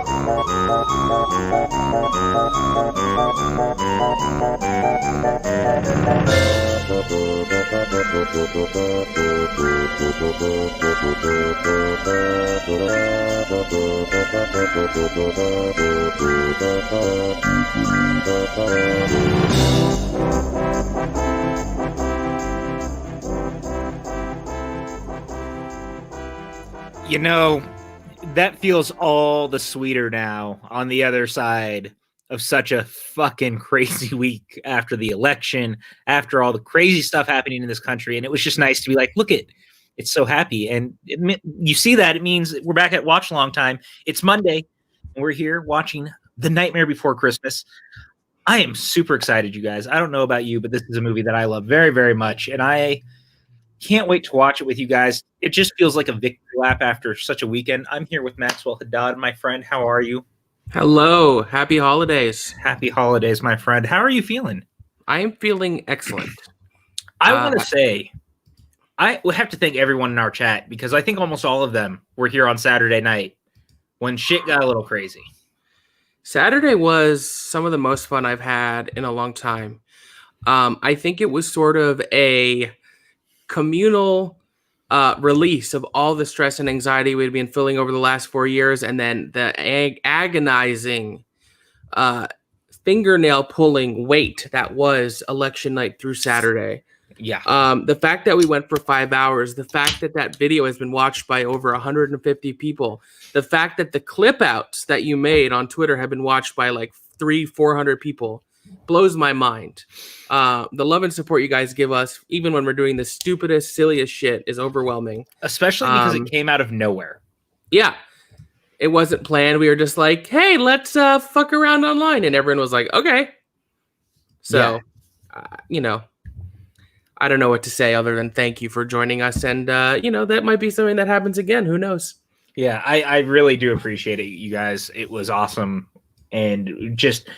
You know, that feels all the sweeter now on the other side of such a fucking crazy week after the election, after all the crazy stuff happening in this country. And it was just nice to be like, look, it's so happy. And you see that, it means we're back at Watchalong time. It's Monday, and we're here watching The Nightmare Before Christmas. I am super excited, you guys. I don't know about you, but this is a movie that I love very, very much. And I can't wait to watch it with you guys. It just feels like a victory lap after such a weekend. I'm here with Maxwell Haddad, my friend. How are you? Hello. Happy holidays. Happy holidays, my friend. How are you feeling? I am feeling excellent. I want to say, I would have to thank everyone in our chat because I think almost all of them were here on Saturday night when shit got a little crazy. Saturday was some of the most fun I've had in a long time. I think it was sort of a communal release of all the stress and anxiety we'd been feeling over the last 4 years, and then the agonizing fingernail pulling wait that was election night through Saturday. Yeah. The fact that we went for 5 hours, the fact that that video has been watched by over 150 people, the fact that the clip outs that you made on Twitter have been watched by like 300-400 people blows my mind. The love and support you guys give us, even when we're doing the stupidest, silliest shit, is overwhelming. Especially because it came out of nowhere. Yeah. It wasn't planned. We were just like, hey, let's fuck around online. And everyone was like, okay. So, I don't know what to say other than thank you for joining us. And, that might be something that happens again. Who knows? Yeah, I really do appreciate it, you guys. It was awesome. And just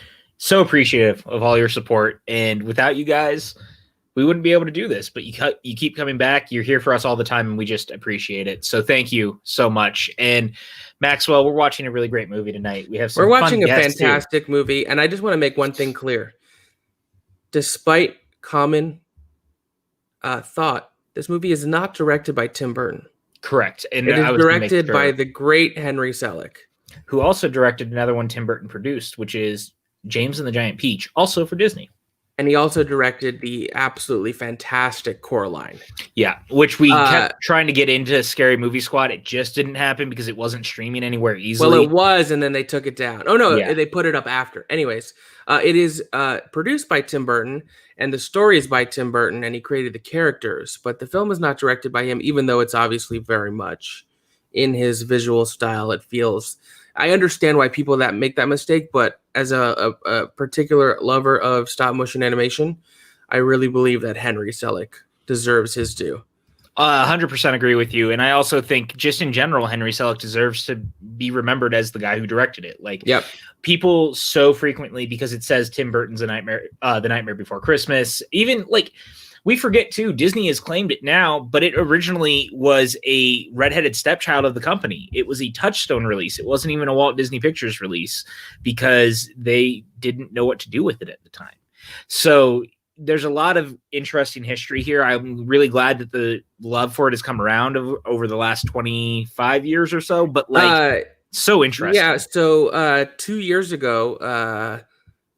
so appreciative of all your support. And without you guys, we wouldn't be able to do this. But you keep coming back. You're here for us all the time, and we just appreciate it. So thank you so much. And Maxwell, we're watching a really great movie tonight. We're watching a fantastic movie. And I just want to make one thing clear. Despite common thought, this movie is not directed by Tim Burton. Correct. And it is directed by the great Henry Selick, who also directed another one Tim Burton produced, which is James and the Giant Peach, also for Disney. And he also directed the absolutely fantastic Coraline. Yeah, which we kept trying to get into Scary Movie Squad. It just didn't happen because it wasn't streaming anywhere easily. Well, it was, and then they took it down. Oh, no, They put it up after. Anyways, it is produced by Tim Burton, and the story is by Tim Burton, and he created the characters. But the film is not directed by him, even though it's obviously very much in his visual style. It feels... I understand why people that make that mistake, but as a particular lover of stop motion animation, I really believe that Henry Selick deserves his due. 100% agree with you. And I also think just in general, Henry Selick deserves to be remembered as the guy who directed it. Like, people so frequently, because it says Tim Burton's The Nightmare Before Christmas, even like, we forget too, Disney has claimed it now, but it originally was a redheaded stepchild of the company. It was a Touchstone release. It wasn't even a Walt Disney Pictures release because they didn't know what to do with it at the time. So there's a lot of interesting history here. I'm really glad that the love for it has come around over the last 25 years or so, but so interesting. Yeah. So 2 years ago,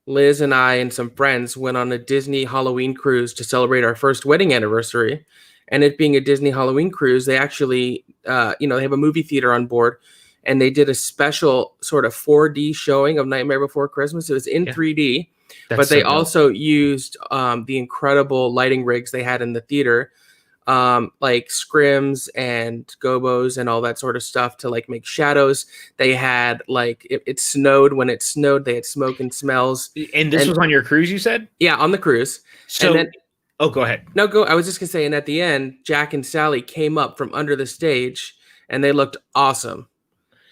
Liz and I and some friends went on a Disney Halloween cruise to celebrate our first wedding anniversary. And it being a Disney Halloween cruise, they actually, they have a movie theater on board, and they did a special sort of 4D showing of Nightmare Before Christmas. It was in 3D, but they also used the incredible lighting rigs they had in the theater, like scrims and gobos and all that sort of stuff to like make shadows. They had like it snowed. When it snowed, they had smoke and smells. And this was on your cruise, you said? Yeah, on the cruise. So go ahead. No, go. I was just gonna say, and at the end, Jack and Sally came up from under the stage, and they looked awesome.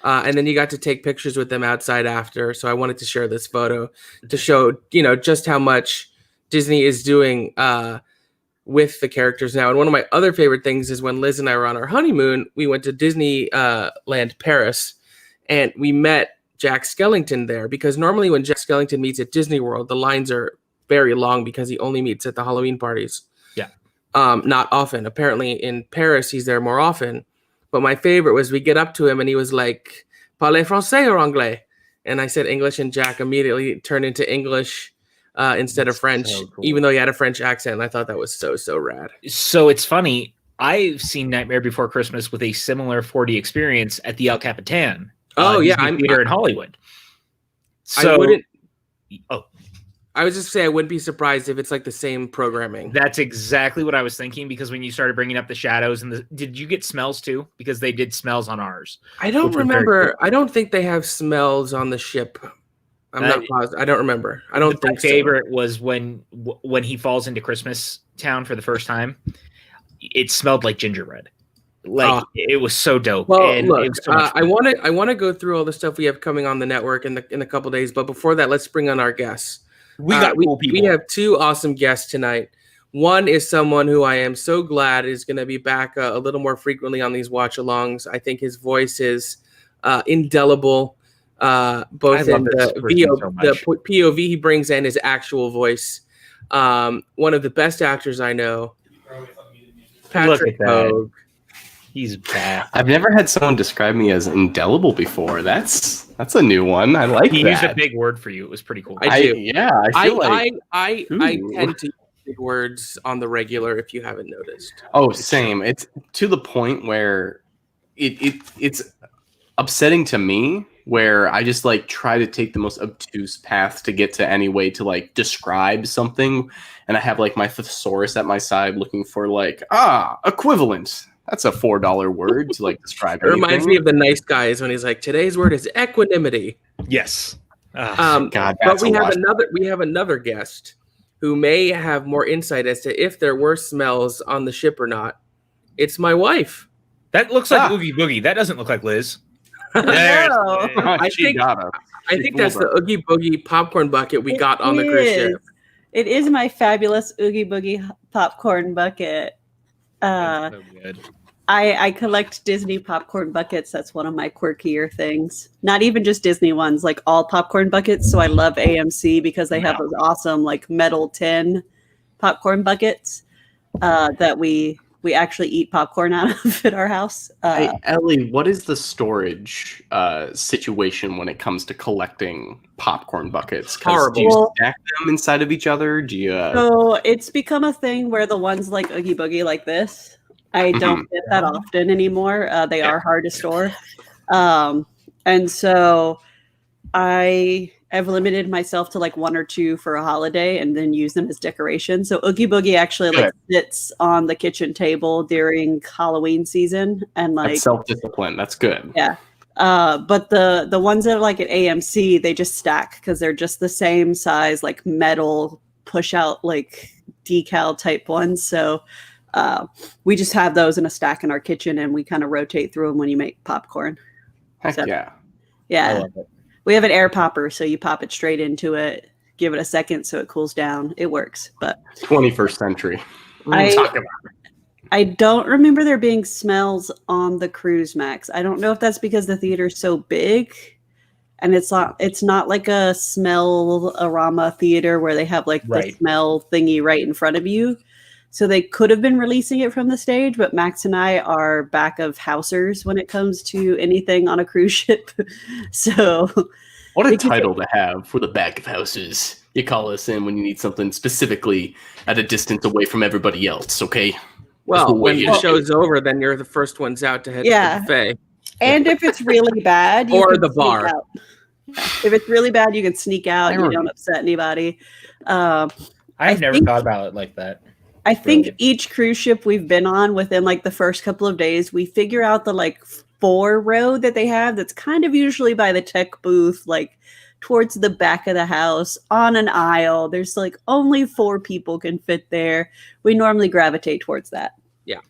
And then you got to take pictures with them outside after. So I wanted to share this photo to show, just how much Disney is doing with the characters now. And one of my other favorite things is when Liz and I were on our honeymoon, we went to Disneyland Paris, and we met Jack Skellington there, because normally when Jack Skellington meets at Disney World, the lines are very long because he only meets at the Halloween parties. Yeah. Not often. Apparently in Paris, he's there more often. But my favorite was we get up to him and he was like, "Parlez français or anglais?" And I said English, and Jack immediately turned into English instead of French, so cool. Even though he had a French accent. I thought that was so rad. So it's funny. I've seen Nightmare Before Christmas with a similar 4D experience at the El Capitan. I'm theater in Hollywood. So I wouldn't. I was just saying I wouldn't be surprised if it's like the same programming. That's exactly what I was thinking, because when you started bringing up the shadows and did you get smells too? Because they did smells on ours. I don't remember. Cool. I don't think they have smells on the ship. I'm not positive. I don't remember. I don't think. My favorite was when he falls into Christmas Town for the first time. It smelled like gingerbread. It was so dope. Well, and look, it was so I want to go through all the stuff we have coming on the network in a couple days. But before that, let's bring on our guests. We got cool people. We have two awesome guests tonight. One is someone who I am so glad is going to be back a little more frequently on these watch-alongs. I think his voice is indelible, both in the POV he brings and his actual voice. One of the best actors I know, Patrick Hogue. He's bad. I've never had someone describe me as indelible before. That's a new one. I like he that. He used a big word for you. It was pretty cool. I do. I tend to use big words on the regular, if you haven't noticed. Oh, same. It's to the point where it's upsetting to me, where I just like try to take the most obtuse path to get to any way to like describe something, and I have like my thesaurus at my side looking for like equivalent. That's a $4 word to like describe. It reminds me of The Nice Guys when he's like, "Today's word is equanimity." Yes. God, but we have another guest who may have more insight as to if there were smells on the ship or not. It's my wife. That looks like Oogie Boogie. That doesn't look like Liz. I think that's the Oogie Boogie popcorn bucket we got on the cruise ship. It is my fabulous Oogie Boogie popcorn bucket. That's so good. I collect Disney popcorn buckets. That's one of my quirkier things. Not even just Disney ones, like all popcorn buckets. So I love AMC because they have those awesome like metal tin popcorn buckets that we actually eat popcorn out of at our house. Hey, Ellie, what is the storage situation when it comes to collecting popcorn buckets? Horrible. Do you stack them inside of each other? Do you? So it's become a thing where the ones like Oogie Boogie like this, I don't get that often anymore. They are hard to store. And so I have limited myself to like one or two for a holiday and then use them as decoration. So Oogie Boogie actually like sits on the kitchen table during Halloween season, and like that's self-discipline. That's good. Yeah. But the ones that are like at AMC, they just stack because they're just the same size, like metal push out like decal type ones. So we just have those in a stack in our kitchen, and we kind of rotate through them when you make popcorn. Heck yeah. Yeah. I love it. We have an air popper, so you pop it straight into it, give it a second so it cools down. It works. But 21st century. I don't remember there being smells on the cruise, Max. I don't know if that's because the theater's so big and it's not like a smell-orama theater where they have like the smell thingy right in front of you. So they could have been releasing it from the stage, but Max and I are back of housers when it comes to anything on a cruise ship. So what a title to have for the back of houses. You call us in when you need something specifically at a distance away from everybody else, okay? Well, when the show's over, then you're the first ones out to head to the buffet. And if it's really bad, or the bar. Out. If it's really bad, you can sneak out. You don't upset anybody. I've never thought about it like that. I think each cruise ship we've been on, within like the first couple of days, we figure out the like 4 row that they have. That's kind of usually by the tech booth, like towards the back of the house on an aisle. There's like only 4 people can fit there. We normally gravitate towards that. Yeah.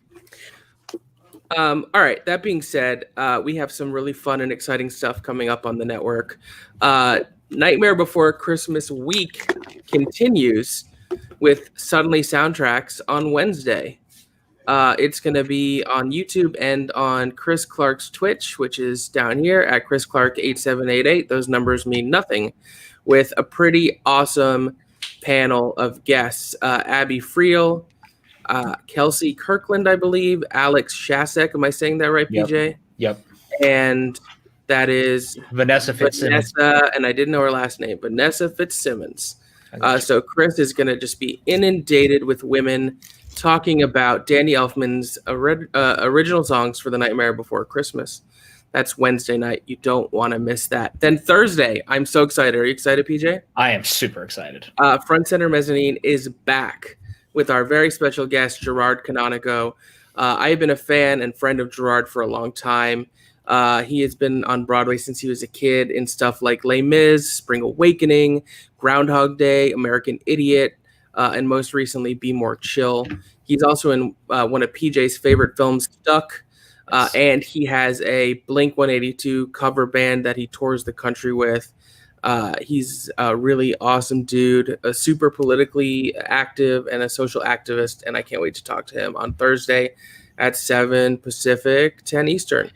All right. That being said, we have some really fun and exciting stuff coming up on the network. Nightmare Before Christmas week continues with Suddenly Soundtracks on Wednesday. It's going to be on YouTube and on Chris Clark's Twitch, which is down here at Chris Clark 8788. Those numbers mean nothing. With a pretty awesome panel of guests: Abby Friel, Kelsey Kirkland, I believe, Alex Shasek. Am I saying that right, PJ? Yep. And that is Vanessa Fitzsimmons. And I didn't know her last name, Vanessa Fitzsimmons. So Chris is going to just be inundated with women talking about Danny Elfman's original songs for The Nightmare Before Christmas. That's Wednesday night. You don't want to miss that. Then Thursday, I'm so excited. Are you excited, PJ? I am super excited. Front Center Mezzanine is back with our very special guest, Gerard Canonico. I have been a fan and friend of Gerard for a long time. He has been on Broadway since he was a kid in stuff like Les Mis, Spring Awakening, Groundhog Day, American Idiot, and most recently, Be More Chill. He's also in one of PJ's favorite films, Stuck. And he has a Blink-182 cover band that he tours the country with. He's a really awesome dude, a super politically active and a social activist, and I can't wait to talk to him on Thursday at 7 Pacific, 10 Eastern.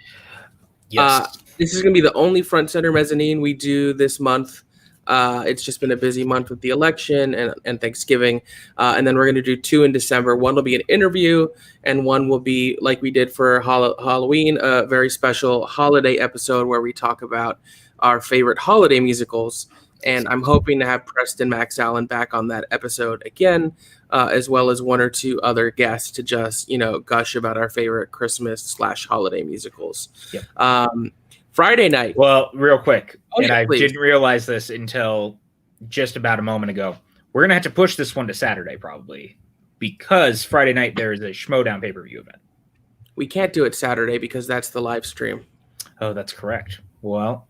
Yes. This is going to be the only Front Center Mezzanine we do this month. It's just been a busy month with the election and Thanksgiving. And then we're going to do 2 in December. One will be an interview, and one will be, like we did for Halloween, a very special holiday episode where we talk about our favorite holiday musicals. And I'm hoping to have Preston Max Allen back on that episode again, as well as 1 or 2 other guests to just, gush about our favorite Christmas/holiday musicals. Yep. Friday night. Well, real quick, I didn't realize this until just about a moment ago. We're going to have to push this one to Saturday probably, because Friday night there is a Schmodown pay-per-view event. We can't do it Saturday because that's the live stream. Oh, that's correct. Well,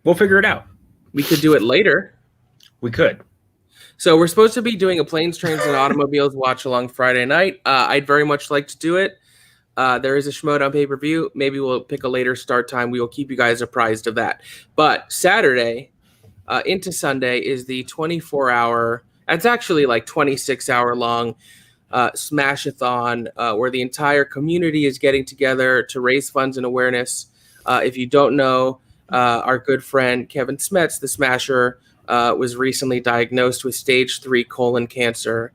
we'll figure it out. We could do it later. We could. So we're supposed to be doing a Planes, Trains, and Automobiles watch-along Friday night. I'd very much like to do it. There is a Schmodown pay-per-view. Maybe we'll pick a later start time. We will keep you guys apprised of that. But Saturday into Sunday is the 24-hour, it's actually like 26-hour long Smash-a-thon where the entire community is getting together to raise funds and awareness. If you don't know, our good friend Kevin Smets, the Smasher, was recently diagnosed with stage 3 colon cancer.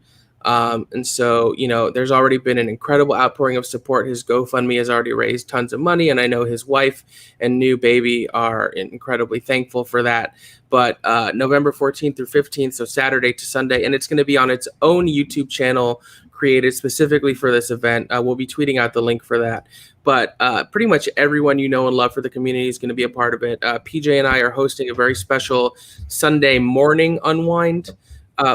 And so, there's already been an incredible outpouring of support. His GoFundMe has already raised tons of money, and I know his wife and new baby are incredibly thankful for that. But November 14th through 15th, so Saturday to Sunday, and it's going to be on its own YouTube channel created specifically for this event. We'll be tweeting out the link for that. But pretty much everyone you know and love for the community is going to be a part of it. PJ and I are hosting a very special Sunday morning unwind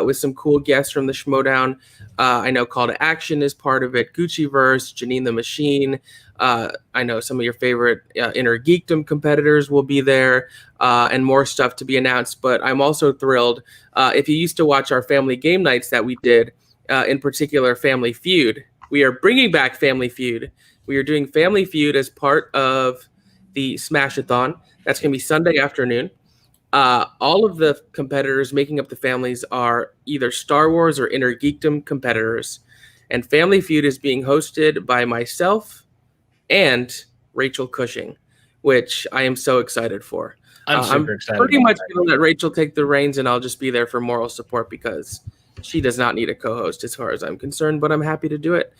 with some cool guests from the Schmodown. I know Call to Action is part of it. Gucciverse, Janine the Machine. I know some of your favorite Inner Geekdom competitors will be there, and more stuff to be announced. But I'm also thrilled. If you used to watch our family game nights that we did, in particular Family Feud, we are bringing back Family Feud. We are doing Family Feud as part of the Smash-a-thon. That's going to be Sunday afternoon. All of the competitors making up the families are either Star Wars or Inner Geekdom competitors. And Family Feud is being hosted by myself and Rachel Cushing, which I am so excited for. I'm super excited. Pretty much going to let Rachel take the reins, and I'll just be there for moral support because she does not need a co-host as far as I'm concerned, but I'm happy to do it.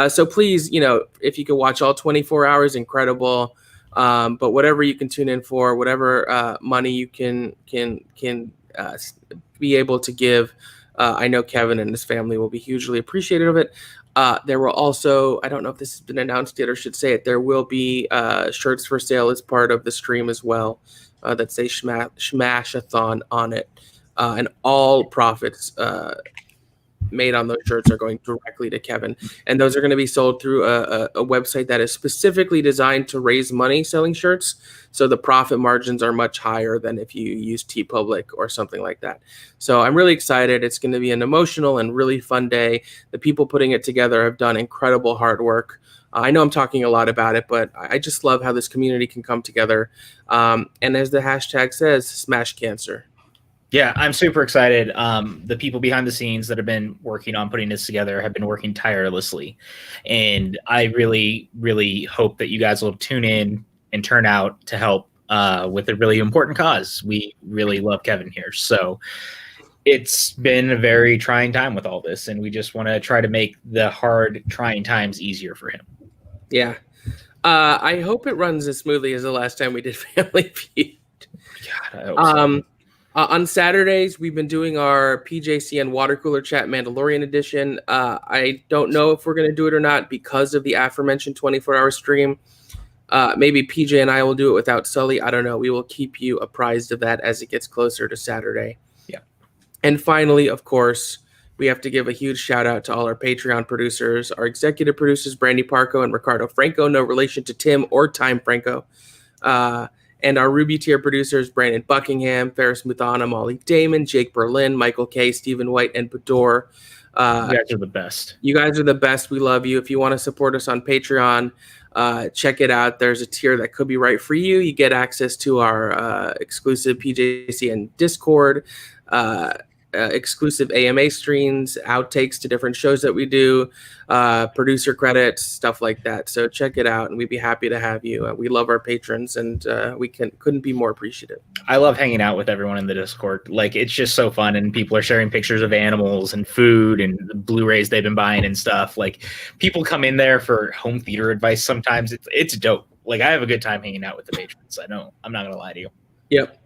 So please, if you can watch all 24 hours, incredible. But whatever you can tune in for, whatever money you can be able to give, I know Kevin and his family will be hugely appreciative of it. There will also, I don't know if this has been announced yet or should say it, there will be shirts for sale as part of the stream as well that say Smash-a-thon on it. And all profits made on those shirts are going directly to Kevin. And those are going to be sold through a website that is specifically designed to raise money selling shirts. So the profit margins are much higher than if you use TeePublic or something like that. So I'm really excited. It's going to be an emotional and really fun day. The people putting it together have done incredible hard work. I know I'm talking a lot about it, but I just love how this community can come together. And as the hashtag says, smash cancer. Yeah, I'm super excited. The people behind the scenes that have been working on putting this together have been working tirelessly. And I really, really hope that you guys will tune in and turn out to help with a really important cause. We really love Kevin here. So it's been a very trying time with all this, and we just want to try to make the hard, trying times easier for him. Yeah. I hope it runs as smoothly as the last time we did Family Feud. God, I hope so. On Saturdays, we've been doing our PJCN Water Cooler Chat Mandalorian edition. I don't know if we're going to do it or not because of the aforementioned 24-hour stream. Maybe PJ and I will do it without Sully. I don't know. We will keep you apprised of that as it gets closer to Saturday. Yeah. And finally, of course, we have to give a huge shout out to all our Patreon producers, our executive producers, Brandy Parco and Ricardo Franco, no relation to Tim or Time Franco. And our Ruby tier producers, Brandon Buckingham, Ferris Muthana, Molly Damon, Jake Berlin, Michael K, Stephen White, and Bador. You guys are the best. You guys are the best. We love you. If you want to support us on Patreon, check it out. There's a tier that could be right for you. You get access to our exclusive PJCN Discord, exclusive AMA streams, outtakes to different shows that we do, producer credits, stuff like that. So check it out, and we'd be happy to have you. We love our patrons, and we couldn't be more appreciative. I love hanging out with everyone in the Discord. Like, it's just so fun, and people are sharing pictures of animals and food and Blu-rays they've been buying and stuff. Like, people come in there for home theater advice sometimes. It's dope. Like, I have a good time hanging out with the patrons. I know. I'm not gonna lie to you. Yep.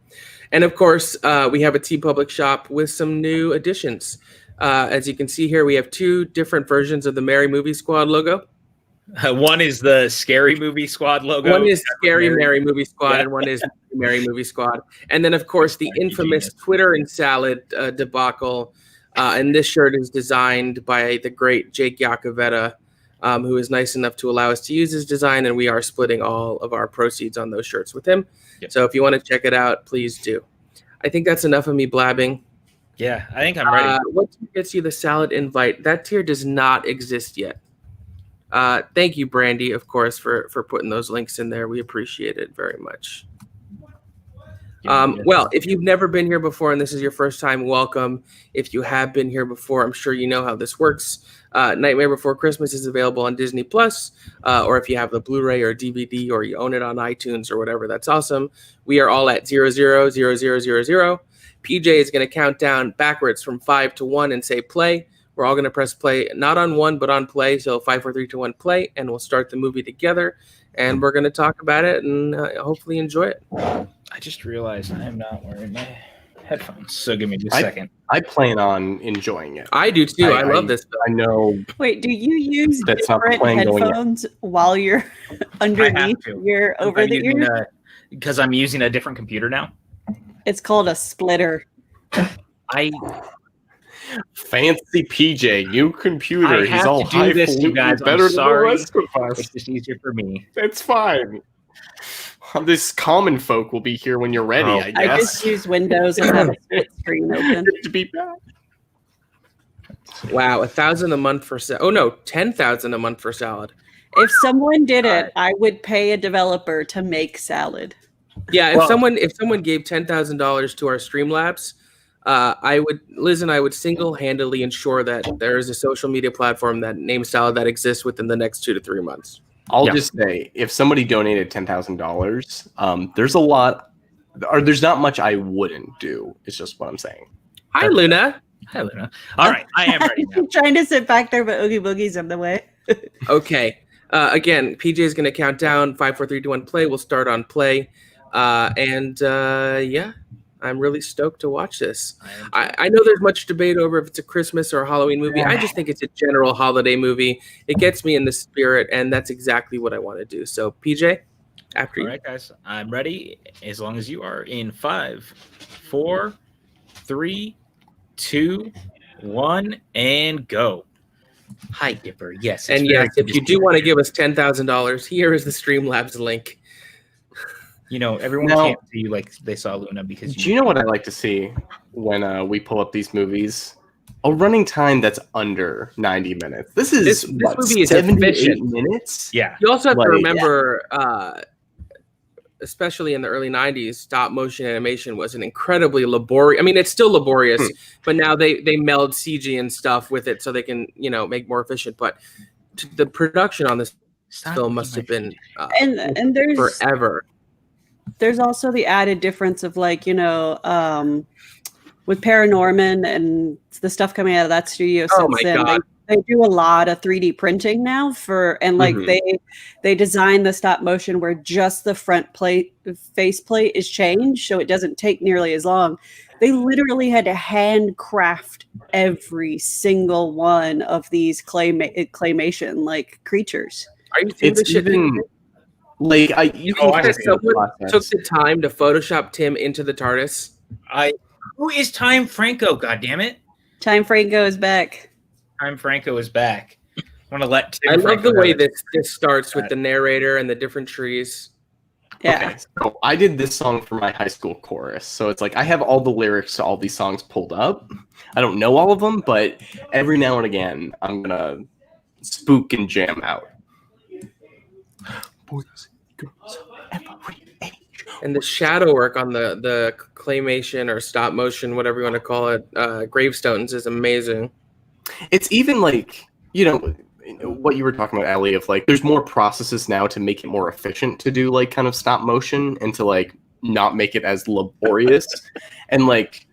And of course, we have a TeePublic shop with some new additions. As you can see here, we have 2 different versions of the Merry Movie Squad logo. One is the Scary Movie Squad logo. One is Scary Merry Movie Squad, and one is Merry Movie Squad. And then, of course, the infamous Twitter and Salad debacle. And this shirt is designed by the great Jake Iacovetta, who is nice enough to allow us to use his design, and we are splitting all of our proceeds on those shirts with him. Yep. So if you want to check it out, please do. I think that's enough of me blabbing. Yeah, I think I'm ready. What tier gets you the salad invite? That tier does not exist yet. Thank you, Brandy, of course, for putting those links in there. We appreciate it very much. Well, if you've never been here before and this is your first time, welcome. If you have been here before, I'm sure you know how this works. Nightmare Before Christmas is available on Disney Plus, or if you have the Blu-ray or DVD or you own it on iTunes or whatever, that's awesome. We are all at 000000. PJ is going to count down backwards from 5 to 1 and say play. We're all going to press play, not on 1, but on play. So 5, 4, 3, 2, 1, play, and we'll start the movie together. And we're going to talk about it and hopefully enjoy it. I just realized I am not wearing my headphones, so give me just a second. I plan on enjoying it. I do too. I love this. I know. Wait, do you use different headphones while you're underneath your over the ear? Because I'm using a different computer now. It's called a splitter. Fancy PJ, new computer. He's all high. This, you guys. Better than the rest of us. It's just easier for me. It's fine. This common folk will be here when you're ready. I guess. I just use Windows and have a split screen open. To be back. Wow, $1,000 a month for salad. Oh no, $10,000 a month for salad. If someone did it, I would pay a developer to make salad. Yeah, if someone gave $10,000 to our Streamlabs, Liz and I would single-handedly ensure that there is a social media platform that named Salad that exists within the next 2 to 3 months. I'll just say, if somebody donated $10,000, there's a lot, or there's not much I wouldn't do. It's just what I'm saying. Hi, Luna. Hi, Luna. All right, I am ready now. I'm trying to sit back there, but Oogie Boogie's in the way. Okay. Again, PJ is going to count down 5, 4, 3, 2, 1, play. We'll start on play. I'm really stoked to watch this. I know there's much debate over if it's a Christmas or a Halloween movie. I just think it's a general holiday movie. It gets me in the spirit, and that's exactly what I want to do. So, PJ, after you. All right, guys. I'm ready as long as you are in 5, 4, 3, 2, 1, and go. Hi, Dipper. Yes. And yes, if you do want to give us $10,000, here is the Streamlabs link. You know, everyone can't see you like they saw Luna because do you know what I like to see when we pull up these movies? A running time that's under 90 minutes. This movie is 78 minutes. Yeah. You also have to remember especially in the early 90s, stop motion animation was an incredibly laborious. I mean, it's still laborious, but now they meld CG and stuff with it so they can, make more efficient. But the production on this film must have been and there's forever. There's also the added difference of like, with Paranorman and the stuff coming out of that studio since then. They do a lot of 3D printing now they design the stop motion where just the front faceplate is changed, so it doesn't take nearly as long. They literally had to handcraft every single one of these claymation like creatures. Are you seeing this shit? Someone took the time to Photoshop Tim into the TARDIS. Who is Time Franco? God damn it! Time Franco is back. Time Franco is back. I want to let Tim I love the way this starts with the narrator and the different trees. Yeah. Okay, so I did this song for my high school chorus. So it's like I have all the lyrics to all these songs pulled up. I don't know all of them, but every now and again I'm gonna spook and jam out. Boys, girls, every age. And the shadow work on the claymation or stop motion, whatever you want to call it, gravestones is amazing. It's even like, what you were talking about, Ellie, of like, there's more processes now to make it more efficient to do like kind of stop motion and to like not make it as laborious. And like,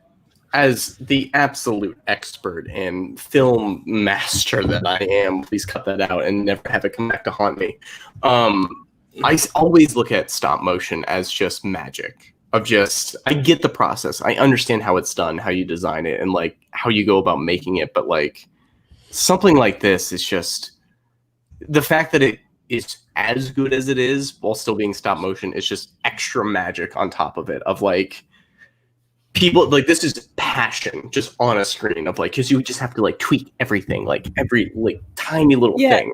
as the absolute expert and film master that I am, please cut that out and never have it come back to haunt me. I always look at stop motion as just magic. I get the process. I understand how it's done, how you design it, and like how you go about making it. But like something like this is just the fact that it is as good as it is while still being stop motion is just extra magic on top of it. Of like people like this is passion just on a screen of like, because you just have to like tweak everything, like every like tiny little thing.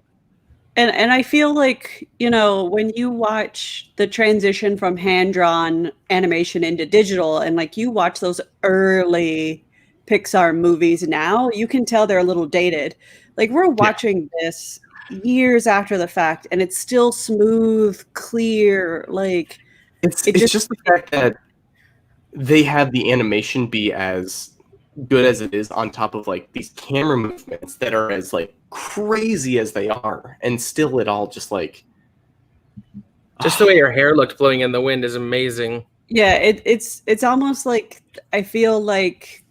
And I feel like, when you watch the transition from hand-drawn animation into digital and like you watch those early Pixar movies now, you can tell they're a little dated. Like we're watching this years after the fact and it's still smooth, clear. Like it's just the fact that they have the animation be as good as it is on top of like these camera movements that are as like crazy as they are, and still it all just like the way your hair looked blowing in the wind is amazing. Yeah, it's almost like I feel like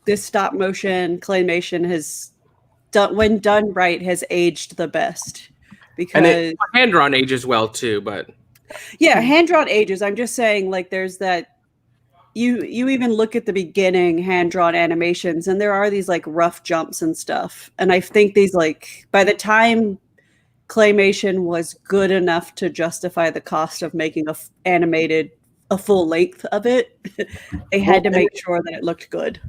this stop motion claymation has done, when done right, has aged the best, because hand drawn ages well too, but hand drawn ages. I'm just saying, like there's that. You even look at the beginning hand-drawn animations and there are these like rough jumps and stuff. And I think these like by the time claymation was good enough to justify the cost of making a full length of it, they had to make sure that it looked good.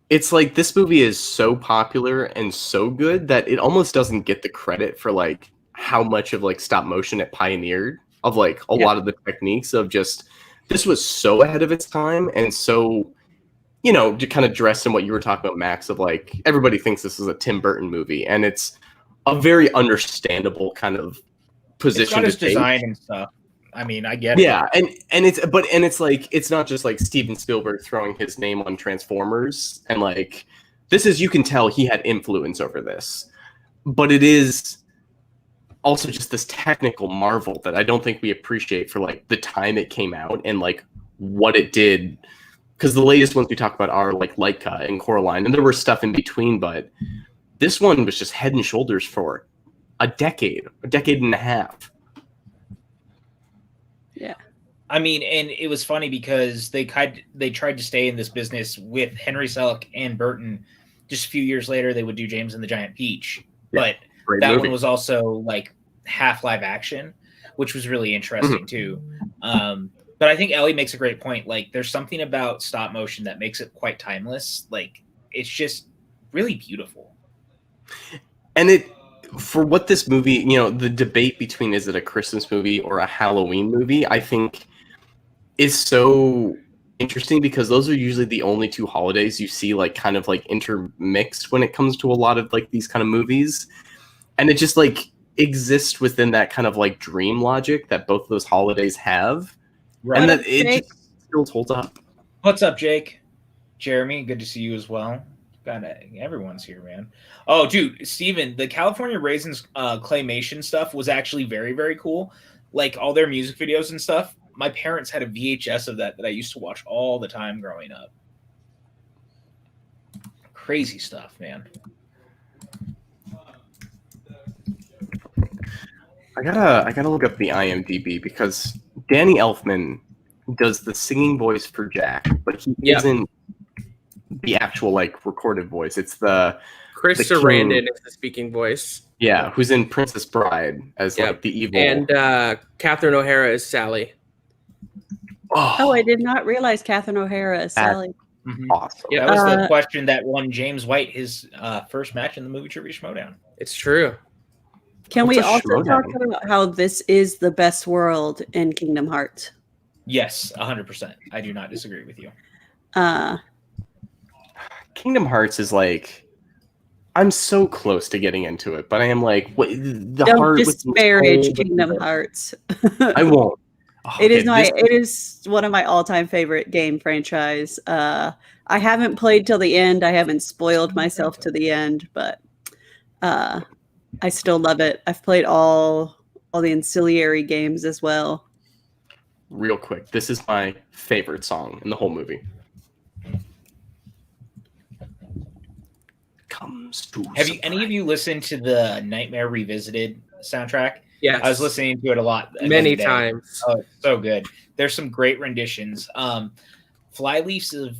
It's like this movie is so popular and so good that it almost doesn't get the credit for like how much of like stop motion it pioneered, of like a lot of the techniques of just. This was so ahead of its time and so, kind of dressed in what you were talking about, Max, of like, everybody thinks this is a Tim Burton movie, and it's a very understandable kind of position to take. Design and stuff. I mean, I get it. Yeah, and it's like, it's not just like Steven Spielberg throwing his name on Transformers, and like, this is, you can tell he had influence over this, but it is also just this technical marvel that I don't think we appreciate for like the time it came out and like what it did, because the latest ones we talk about are like Leica and Coraline, and there was stuff in between, but this one was just head and shoulders for a decade and a half. Yeah, I mean, and it was funny because they tried to stay in this business with Henry Selick and Burton. Just a few years later, they would do James and the Giant Peach, but that movie. One was also like half live action, which was really interesting too. But I think Ellie makes a great point. Like there's something about stop motion that makes it quite timeless. Like it's just really beautiful. And it, for what this movie, the debate between is it a Christmas movie or a Halloween movie, I think is so interesting, because those are usually the only two holidays you see like kind of like intermixed when it comes to a lot of like these kind of movies. And it just like exists within that kind of like dream logic that both of those holidays have. Right. And that it just still holds up. What's up, Jake? Jeremy, good to see you as well. Everyone's here, man. Oh, dude, Steven, the California Raisins claymation stuff was actually very, very cool. Like all their music videos and stuff. My parents had a VHS of that I used to watch all the time growing up. Crazy stuff, man. I gotta look up the IMDb because Danny Elfman does the singing voice for Jack, but he isn't the actual like recorded voice. It's the Chris Sarandon is the speaking voice. Yeah, who's in Princess Bride as like the evil. And Catherine O'Hara is Sally. Oh, I did not realize Catherine O'Hara is Sally. Awesome. Yeah, that was the question that won James White his first match in the movie Trivia Schmodown. It's true. Can we also talk about how this is the best world in Kingdom Hearts? Yes, 100%. I do not disagree with you. Kingdom Hearts is like, I'm so close to getting into it, but I am like, don't disparage Kingdom Hearts. I won't. It is one of my all-time favorite game franchise. I haven't played till the end. I haven't spoiled myself to the end, but I still love it. I've played all the ancillary games as well. Real quick, this is my favorite song in the whole movie. Have any of you listened to the Nightmare Revisited soundtrack? Yes. I was listening to it a lot. Many times. Oh, it's so good. There's some great renditions. Flyleafs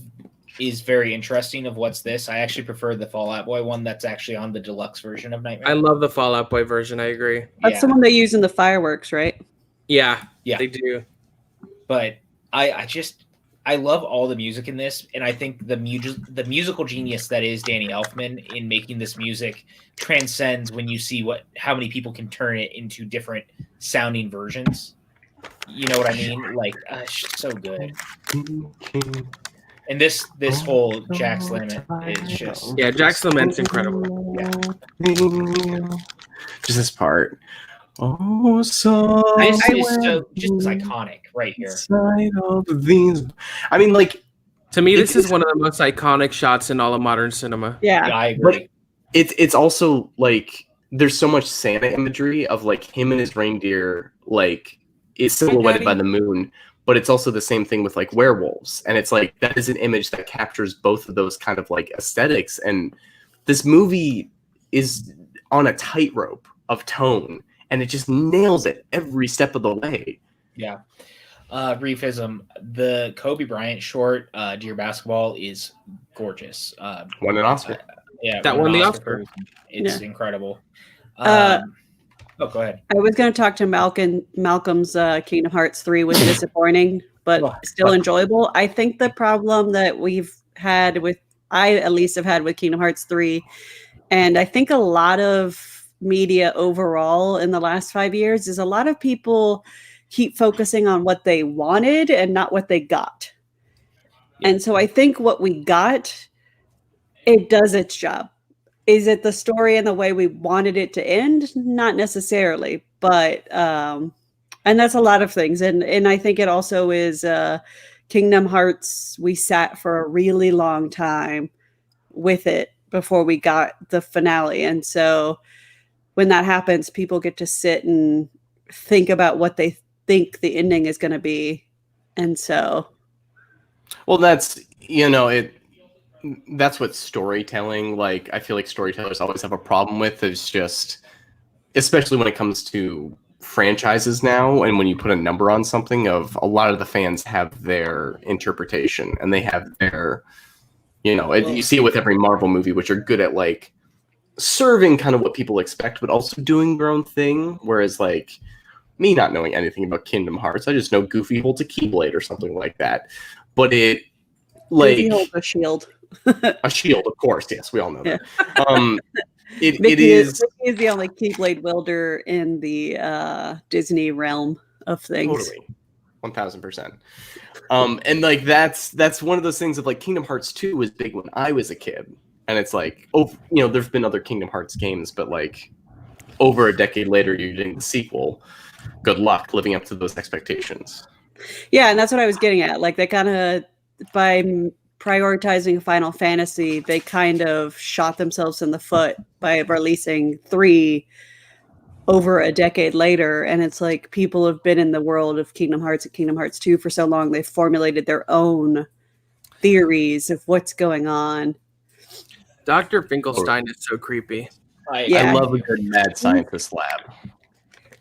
is very interesting of What's This. I actually prefer the Fall Out Boy one that's actually on the deluxe version of Nightmare. I love the Fall Out Boy version. I agree. That's the one they use in the fireworks, right? Yeah, they do. But I love all the music in this, and I think the musical genius that is Danny Elfman in making this music transcends when you see how many people can turn it into different sounding versions. You know what I mean? Like, so good. And this whole Jack's Lament is just Jack's Lament's incredible. Yeah, just this part. Oh, so this is so just iconic right here. I mean, like, to me, this is one of the most iconic shots in all of modern cinema. Yeah, I agree. But it's also like there's so much Santa imagery of like him and his reindeer, like it's silhouetted by the moon. But it's also the same thing with like werewolves, and it's like that is an image that captures both of those kind of like aesthetics. And this movie is on a tightrope of tone. And it just nails it every step of the way. Yeah. Reefism, the Kobe Bryant short, Dear Basketball, is gorgeous. Won an Oscar. That won the Oscar. It's incredible. Go ahead. I was going to talk to Malcolm's Kingdom Hearts 3 was disappointing, but still enjoyable. I think the problem that I at least have had with Kingdom Hearts 3, and I think a lot of media overall in the last 5 years is a lot of people keep focusing on what they wanted and not what they got. And so I think what we got, it does its job. Is it the story and the way we wanted it to end? Not necessarily, but and that's a lot of things. And I think it also is Kingdom Hearts, we sat for a really long time with it before we got the finale. And so when that happens, people get to sit and think about what they think the ending is going to be. And so. Well, that's what storytelling, like, I feel like storytellers always have a problem with, is just, especially when it comes to franchises now, and when you put a number on something, of a lot of the fans have their interpretation, and they have their, you see it with every Marvel movie, which are good at, like, serving kind of what people expect, but also doing their own thing. Whereas, like, me not knowing anything about Kingdom Hearts, I just know Goofy holds a Keyblade or something like that. But it, like, Goofy holds a shield. A shield, of course. Yes, we all know that. Mickey is the only Keyblade wielder in the Disney realm of things. Totally, 1000%. And like that's one of those things of like Kingdom Hearts 2 was big when I was a kid. And it's like, there's been other Kingdom Hearts games, but like over a decade later, you're getting the sequel. Good luck living up to those expectations. Yeah, and that's what I was getting at. Like, they kind of, by prioritizing Final Fantasy, they kind of shot themselves in the foot by releasing 3 over a decade later. And it's like people have been in the world of Kingdom Hearts and Kingdom Hearts 2 for so long, they've formulated their own theories of what's going on. Dr. Finkelstein is so creepy. I love a good mad scientist lab.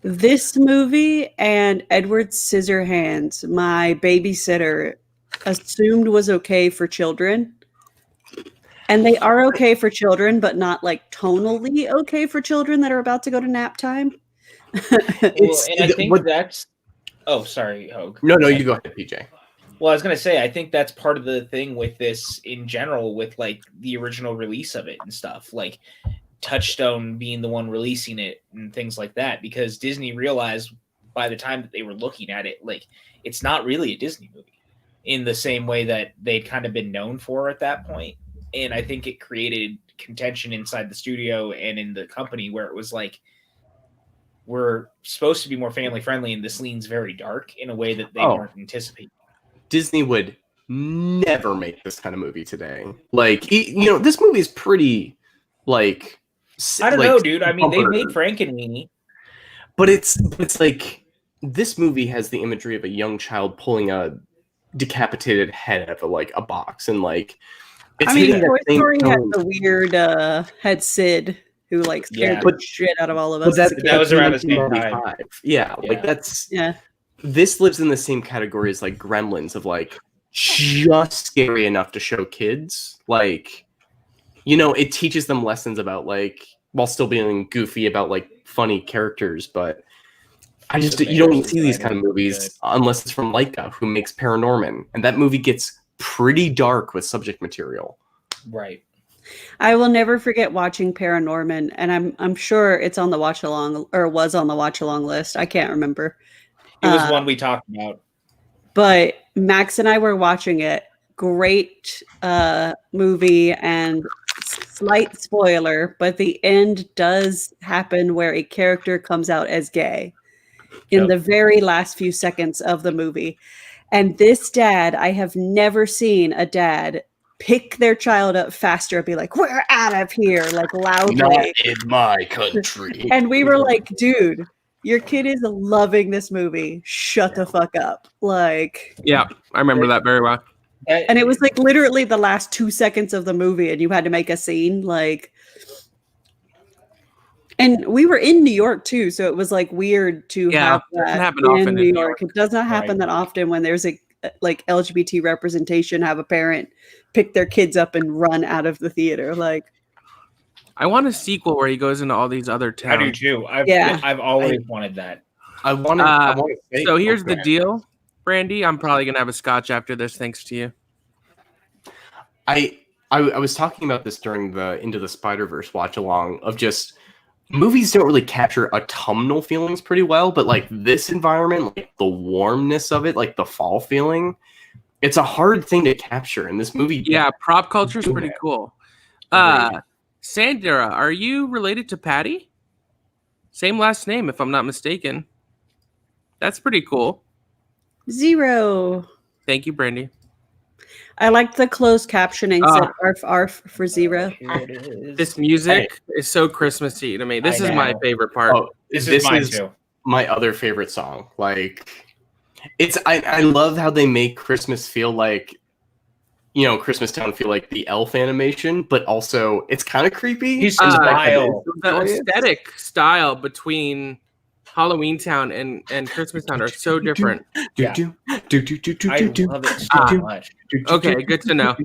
This movie and Edward Scissorhands, my babysitter, assumed was okay for children. And they are okay for children, but not like tonally okay for children that are about to go to nap time. I think that's... Oh, sorry, Hogue. No, you go ahead, PJ. Well, I was going to say, I think that's part of the thing with this in general, with like the original release of it and stuff. Like, Touchstone being the one releasing it and things like that, because Disney realized by the time that they were looking at it, like, it's not really a Disney movie in the same way that they'd kind of been known for at that point. And I think it created contention inside the studio and in the company where it was like, we're supposed to be more family friendly and this leans very dark in a way that they weren't anticipating. Disney would never make this kind of movie today. Like, this movie is pretty, like, I don't know, dude. I mean, they made Frankenweenie. But it's like, this movie has the imagery of a young child pulling a decapitated head out of a box, and like, it's Toy Story had the weird had Sid who like scared the shit out of all of us. That was around the same time. Yeah, like this lives in the same category as like Gremlins, of like just scary enough to show kids. Like, it teaches them lessons about like, while still being goofy about like funny characters, but you don't see these kind of movies unless it's from Laika, who makes Paranorman, and that movie gets pretty dark with subject material. Right. I will never forget watching Paranorman, and I'm sure it's on the watch-along, or was on the watch-along list. I can't remember. It was one we talked about. But Max and I were watching it. Great movie, and slight spoiler, but the end does happen where a character comes out as gay in the very last few seconds of the movie. And this dad, I have never seen a dad pick their child up faster and be like, "We're out of here," like loudly. Not in my country. And we were like, dude, your kid is loving this movie. Shut the fuck up. Like, yeah, I remember that very well. And it was like literally the last 2 seconds of the movie, and you had to make a scene. Like, and we were in New York too, so it was like weird to have that in New York. It does not happen that often when there's a like LGBT representation. Have a parent pick their kids up and run out of the theater. Like, I want a sequel where he goes into all these other towns. I do too. I've always wanted that. I want to. So here's the deal, Brandy. I'm probably gonna have a scotch after this, thanks to you. I was talking about this during the Into the Spider-Verse watch along, of just movies don't really capture autumnal feelings pretty well, but like this environment, like the warmness of it, like the fall feeling, it's a hard thing to capture in this movie. Yeah, prop culture is pretty cool. Sandra, are you related to Patty? Same last name, if I'm not mistaken. That's pretty cool. 0. Thank you, Brandy. I like the closed captioning said arf arf for 0. This music is so Christmassy to me. This is my favorite part. Oh, this is mine too. My other favorite song. Like, I love how they make Christmas feel like, Christmas Town feel like the elf animation, but also it's kind of creepy. The aesthetic style between Halloween Town and Christmas Town are so different. I love it so much. Okay, good to know.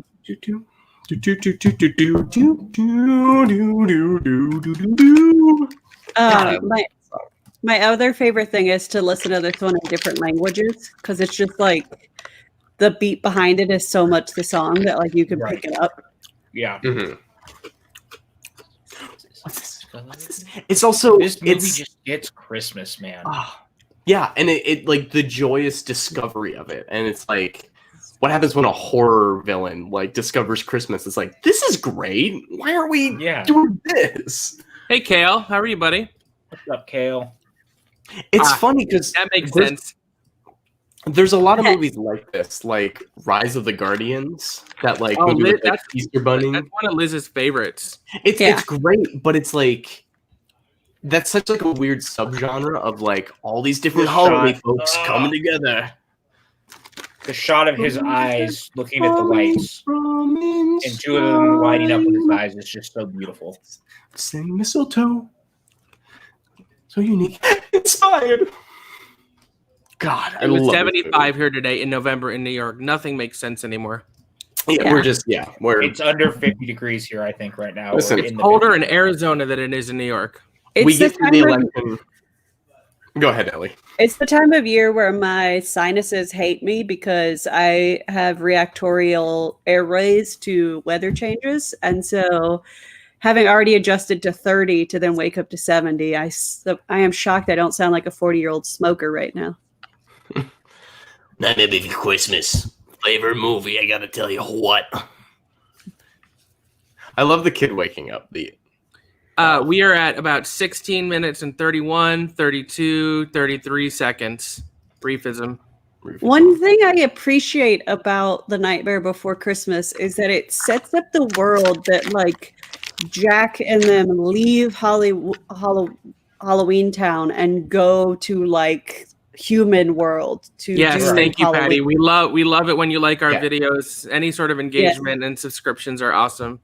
My other favorite thing is to listen to this one in different languages, because it's just like the beat behind it is so much the song that like you can pick it up. Yeah. Mm-hmm. What's this? It's also this movie just gets Christmas, man. Yeah, and it like the joyous discovery of it, and it's like, what happens when a horror villain like discovers Christmas? It's like, this is great. Why are we doing this? Hey, Kale, how are you, buddy? What's up, Kale? It's funny because that makes sense. There's a lot of movies like this, like Rise of the Guardians, that like movie with, like, Easter Bunny. That's one of Liz's favorites. It's great, but it's like that's such like a weird subgenre of like all these different holiday folks coming together. The shot of his eyes looking at the lights, and two of them lighting up with his eyes is just so beautiful. Sing mistletoe, so unique, inspired. God, it was 75 here today in November in New York. Nothing makes sense anymore. Yeah, it's under 50 degrees here, I think, right now. Listen, it's colder in Arizona than it is in New York. We get to the election. Go ahead, Ellie. It's the time of year where my sinuses hate me because I have reactorial airways to weather changes. And so having already adjusted to 30 to then wake up to 70, I am shocked I don't sound like a 40-year-old smoker right now. Nightmare Before Christmas. Favorite movie, I gotta tell you what. I love the kid waking up. We are at about 16 minutes and 31, 32, 33 seconds. Briefism. One thing I appreciate about The Nightmare Before Christmas is that it sets up the world that, like, Jack and them leave Halloween Town and go to, like, human world to thank you, Halloween. Patty. We love it when you like our videos. Any sort of engagement and subscriptions are awesome.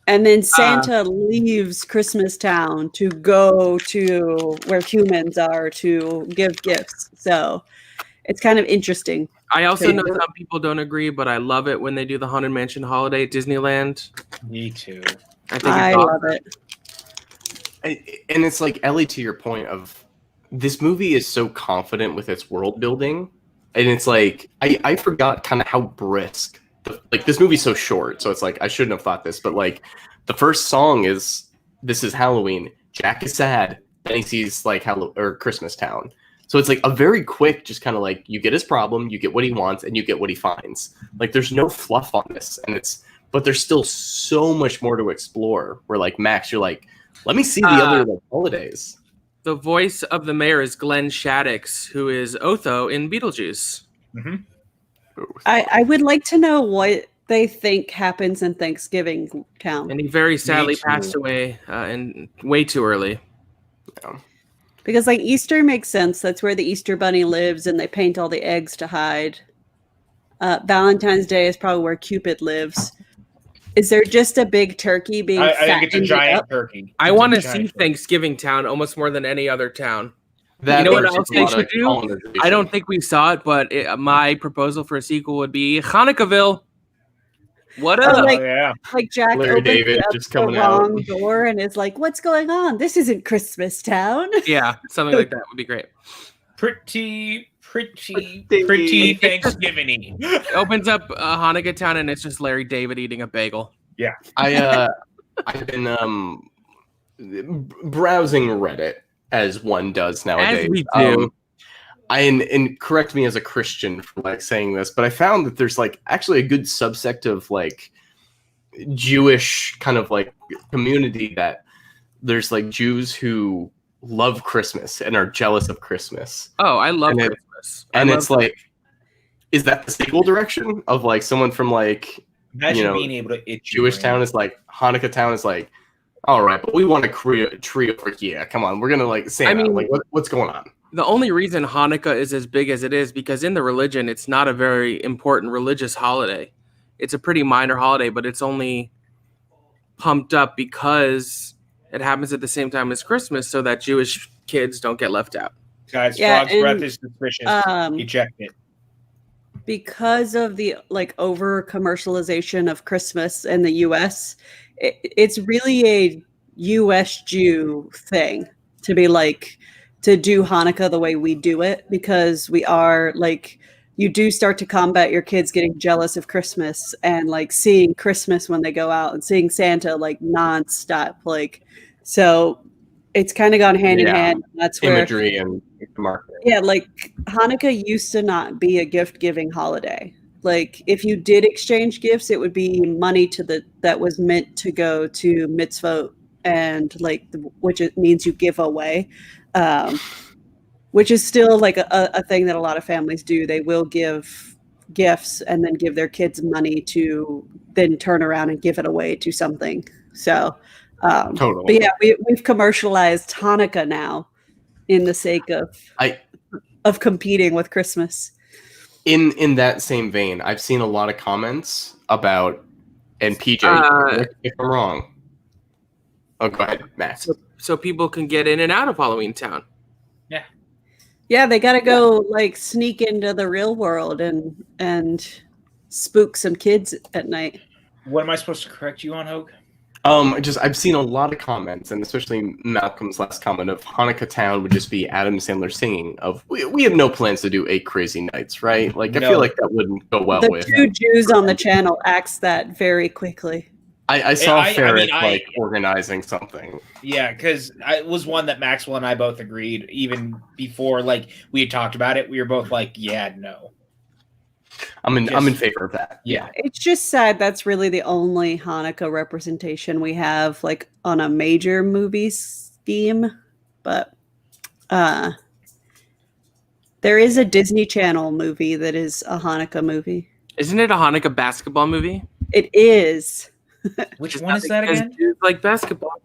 And then Santa leaves Christmas Town to go to where humans are to give gifts. So it's kind of interesting. I also know some people don't agree, but I love it when they do the Haunted Mansion holiday at Disneyland. Me too. I love it. And it's like, Ellie, to your point of, this movie is so confident with its world building, and it's like I forgot kind of how brisk. Like, this movie's so short, so it's like I shouldn't have thought this, but like the first song is "This Is Halloween." Jack is sad, then he sees like Christmas Town. So it's like a very quick, just kind of like, you get his problem, you get what he wants, and you get what he finds. Like, there's no fluff on this, but there's still so much more to explore. Where like Max, you're like, let me see the other like, holidays. The voice of the mayor is Glenn Shaddix, who is Otho in Beetlejuice. Mm-hmm. I would like to know what they think happens in Thanksgiving Town. And he very sadly passed away and way too early. Yeah. Because like Easter makes sense. That's where the Easter Bunny lives, and they paint all the eggs to hide. Valentine's Day is probably where Cupid lives. Is there just a big turkey being I think it's a giant turkey. I want to see Thanksgiving Town almost more than any other town. You know what else they should do? I don't think we saw it, but my proposal for a sequel would be Hanukkahville. What up? Like Jack Larry opens David up just the coming wrong out. door and is like, "What's going on? This isn't Christmas Town." Yeah, something like that would be great. Pretty Thanksgiving-y. It opens up Hanukkah Town and it's just Larry David eating a bagel. Yeah. I've been browsing Reddit, as one does nowadays. As we do. And correct me as a Christian for like saying this, but I found that there's like actually a good subsect of like Jewish kind of like community, that there's like Jews who love Christmas and are jealous of Christmas. Oh, I love Christmas. And it's like, is that the sequel direction of like someone from like, imagine being able to itch Jewish Town is like, Hanukkah Town is like, all right, but we want to create a tree over here. Come on, we're gonna like Santa. Like, what's going on? The only reason Hanukkah is as big as it is because in the religion, it's not a very important religious holiday. It's a pretty minor holiday, but it's only pumped up because it happens at the same time as Christmas, so that Jewish kids don't get left out. Guys, Frog's breath is suspicious. Eject it. Because of the like over commercialization of Christmas in the US, it's really a US Jew thing to be like, to do Hanukkah the way we do it, because we are like, you do start to combat your kids getting jealous of Christmas and like seeing Christmas when they go out and seeing Santa like nonstop. Like, so it's kind of gone hand in hand. That's where imagery and marketing. Yeah, like Hanukkah used to not be a gift giving holiday. Like if you did exchange gifts, it would be money that was meant to go to mitzvot and like which it means you give away. which is still like a thing that a lot of families do. They will give gifts and then give their kids money to then turn around and give it away to something. So, Totally. but yeah, we've commercialized Hanukkah now in the sake of competing with Christmas. In that same vein, I've seen a lot of comments about, and PJ, if I'm wrong. Oh, go ahead, Matt. So people can get in and out of Halloween Town. Yeah. Yeah, they got to go like sneak into the real world and spook some kids at night. What am I supposed to correct you on, Hogue? I've seen a lot of comments, and especially Malcolm's last comment of Hanukkah Town would just be Adam Sandler singing of we have no plans to do 8 crazy nights, right? Like I feel like that wouldn't go well with the 2 Jews on the channel acts that very quickly. I saw Ferret organizing something. Yeah, because it was one that Maxwell and I both agreed. Even before we had talked about it, we were both like, "Yeah, no." I'm in favor of that. Yeah, it's just sad that's really the only Hanukkah representation we have on a major movie scheme. But there is a Disney Channel movie that is a Hanukkah movie. Isn't it a Hanukkah basketball movie? It is. Which one is that again? Like basketball.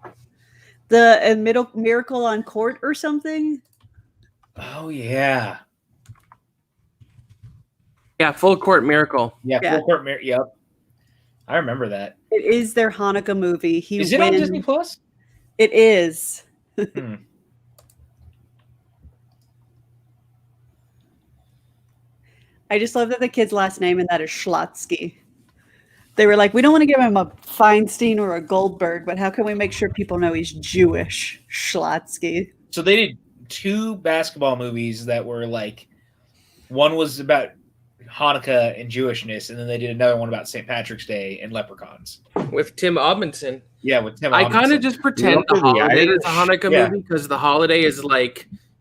The Miracle on Court or something? Oh, yeah. Yeah, Full Court Miracle. Yeah, Full Court Miracle. Yep. I remember that. It is their Hanukkah movie. Is it on Disney Plus? It is. I just love that the kid's last name in that is Schlotsky. They were like, we don't want to give him a Feinstein or a Goldberg, but how can we make sure people know he's Jewish? Schlotsky. So they did 2 basketball movies that were one was about Hanukkah and Jewishness, and then they did another one about St. Patrick's Day and leprechauns. With Tim Robinson. Yeah, with Tim Robinson. I kind of just pretend the holiday is a Hanukkah movie because the holiday is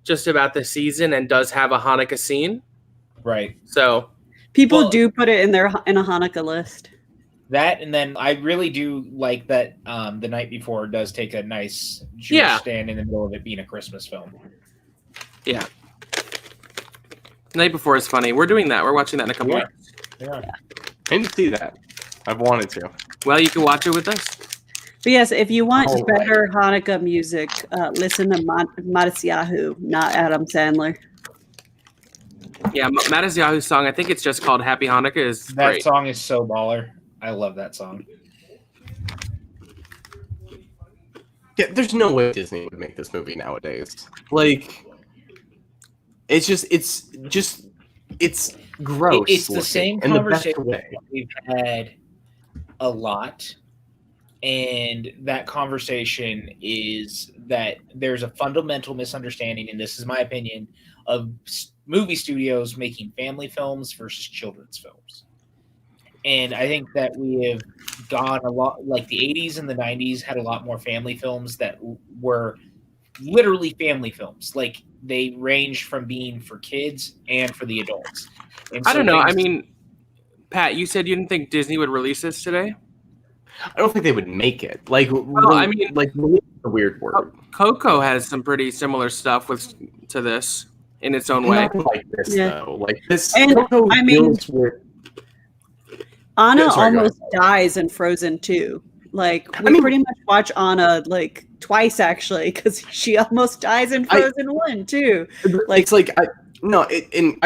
just about the season and does have a Hanukkah scene. Right. So people do put it in a Hanukkah list. That, and then I really do like that The Night Before does take a nice Jewish stand in the middle of it being a Christmas film. Yeah. The Night Before is funny. We're doing that. We're watching that in a couple weeks. Yeah. I didn't see that. I've wanted to. Well, you can watch it with us. But yes, if you want better Hanukkah music, listen to Matisyahu, not Adam Sandler. Yeah, Matisyahu's song, I think it's just called Happy Hanukkah, is that great. Song is so baller. I love that song. Yeah, there's no way Disney would make this movie nowadays. It's gross. It's the same conversation we've had a lot. And that conversation is that there's a fundamental misunderstanding, and this is my opinion, of movie studios making family films versus children's films. And I think that we have gone a lot, the 80s and the 90s had a lot more family films that were literally family films. They ranged from being for kids and for the adults. And I don't know. I mean, Pat, you said you didn't think Disney would release this today? I don't think they would make it. Release a weird word. Coco has some pretty similar stuff to this in its own way. Not like this, though. Like this. And Coco deals with Anna almost dies in Frozen 2. We pretty much watch Anna twice actually, because she almost dies in Frozen 1 too. I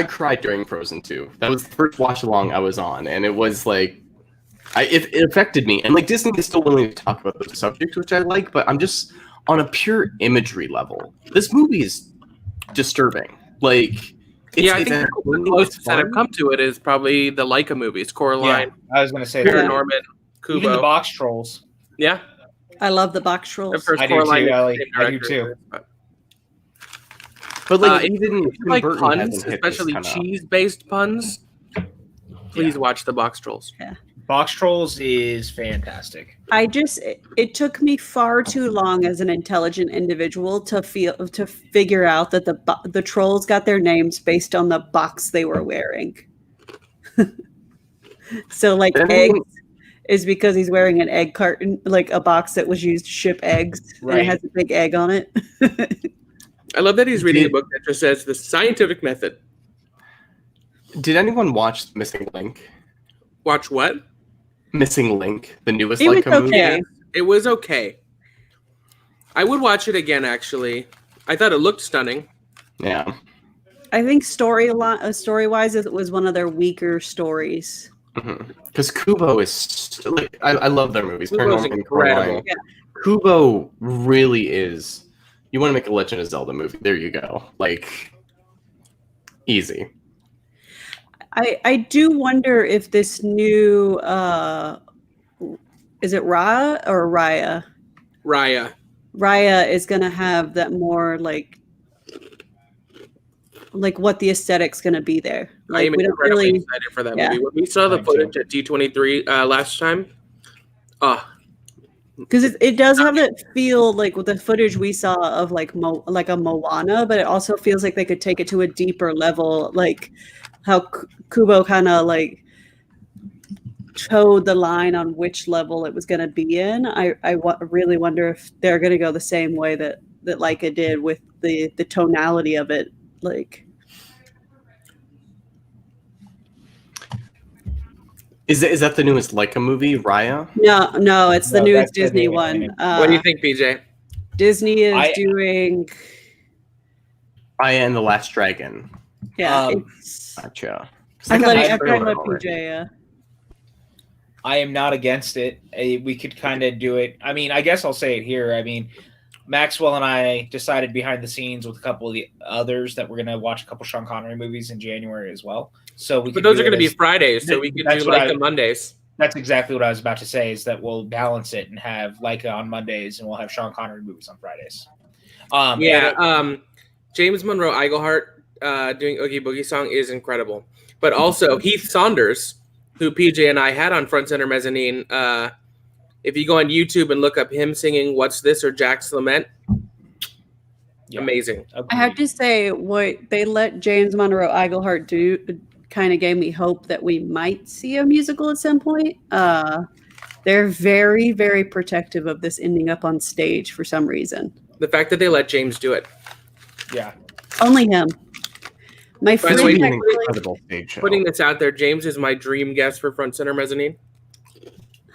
cried during Frozen 2. That was the first watch along I was on, and it was it affected me. And Disney is still willing to talk about those subjects, which I like, but I'm just on a pure imagery level. This movie is disturbing. I think the closest that I've come to it is probably the Leica movies, Coraline. Yeah, I was going to say Paranorman, Kubo. Even the Box Trolls. Yeah. I love the Box Trolls. I do too, Ellie. I do too. But even puns, especially cheese-based puns, please watch the Box Trolls. Yeah. Box Trolls is fantastic. It took me far too long as an intelligent individual to figure out that the trolls got their names based on the box they were wearing. So eggs is because he's wearing an egg carton, a box that was used to ship eggs, right. And it has a big egg on it. I love that he's reading a book that just says the scientific method. Did anyone watch Missing Link? Watch what? Missing Link, the newest It was Leica movie. okay. It was okay. I would watch it again, actually. I thought it looked stunning. Yeah. I think story-wise, it was one of their weaker stories. Because Kubo is like I love their movies. Kubo's incredible. Yeah. Kubo really is. You want to make a Legend of Zelda movie? There you go. Like easy. I do wonder if this new is it Raya or Raya? Raya. Raya is gonna have that more like what the aesthetic's gonna be there. I am we don't incredibly really excited for that yeah. movie. When we saw the footage at D23 last time, because it does have that feel like with the footage we saw of like a Moana, but it also feels like they could take it to a deeper level, like how Kubo kind of like towed the line on which level it was going to be in. I really wonder if they're going to go the same way that Leica did with the tonality of it. Like, is that the newest Leica movie, Raya? No, it's the newest Disney one. What do you think, PJ? Disney is doing Raya and the Last Dragon. Yeah, Gotcha. I'm letting PJ. Yeah. I am not against it. We could kind of do it. I mean, I guess I'll say it here. I mean, Maxwell and I decided behind the scenes with a couple of the others that we're going to watch a couple Sean Connery movies in January as well. So but those are going to be Fridays, so we could do Leica Mondays. That's exactly what I was about to say, is that we'll balance it and have Leica on Mondays and we'll have Sean Connery movies on Fridays. James Monroe Iglehart doing Oogie Boogie Song is incredible. But also Heath Saunders, who PJ and I had on Front Center Mezzanine. If you go on YouTube and look up him singing What's This or Jack's Lament, amazing. I have to say, what they let James Monroe Iglehart do kind of gave me hope that we might see a musical at some point. They're very, very protective of this ending up on stage for some reason. The fact that they let James do it. Yeah. Only him. My friend putting this out there, James is my dream guest for Front Center Mezzanine.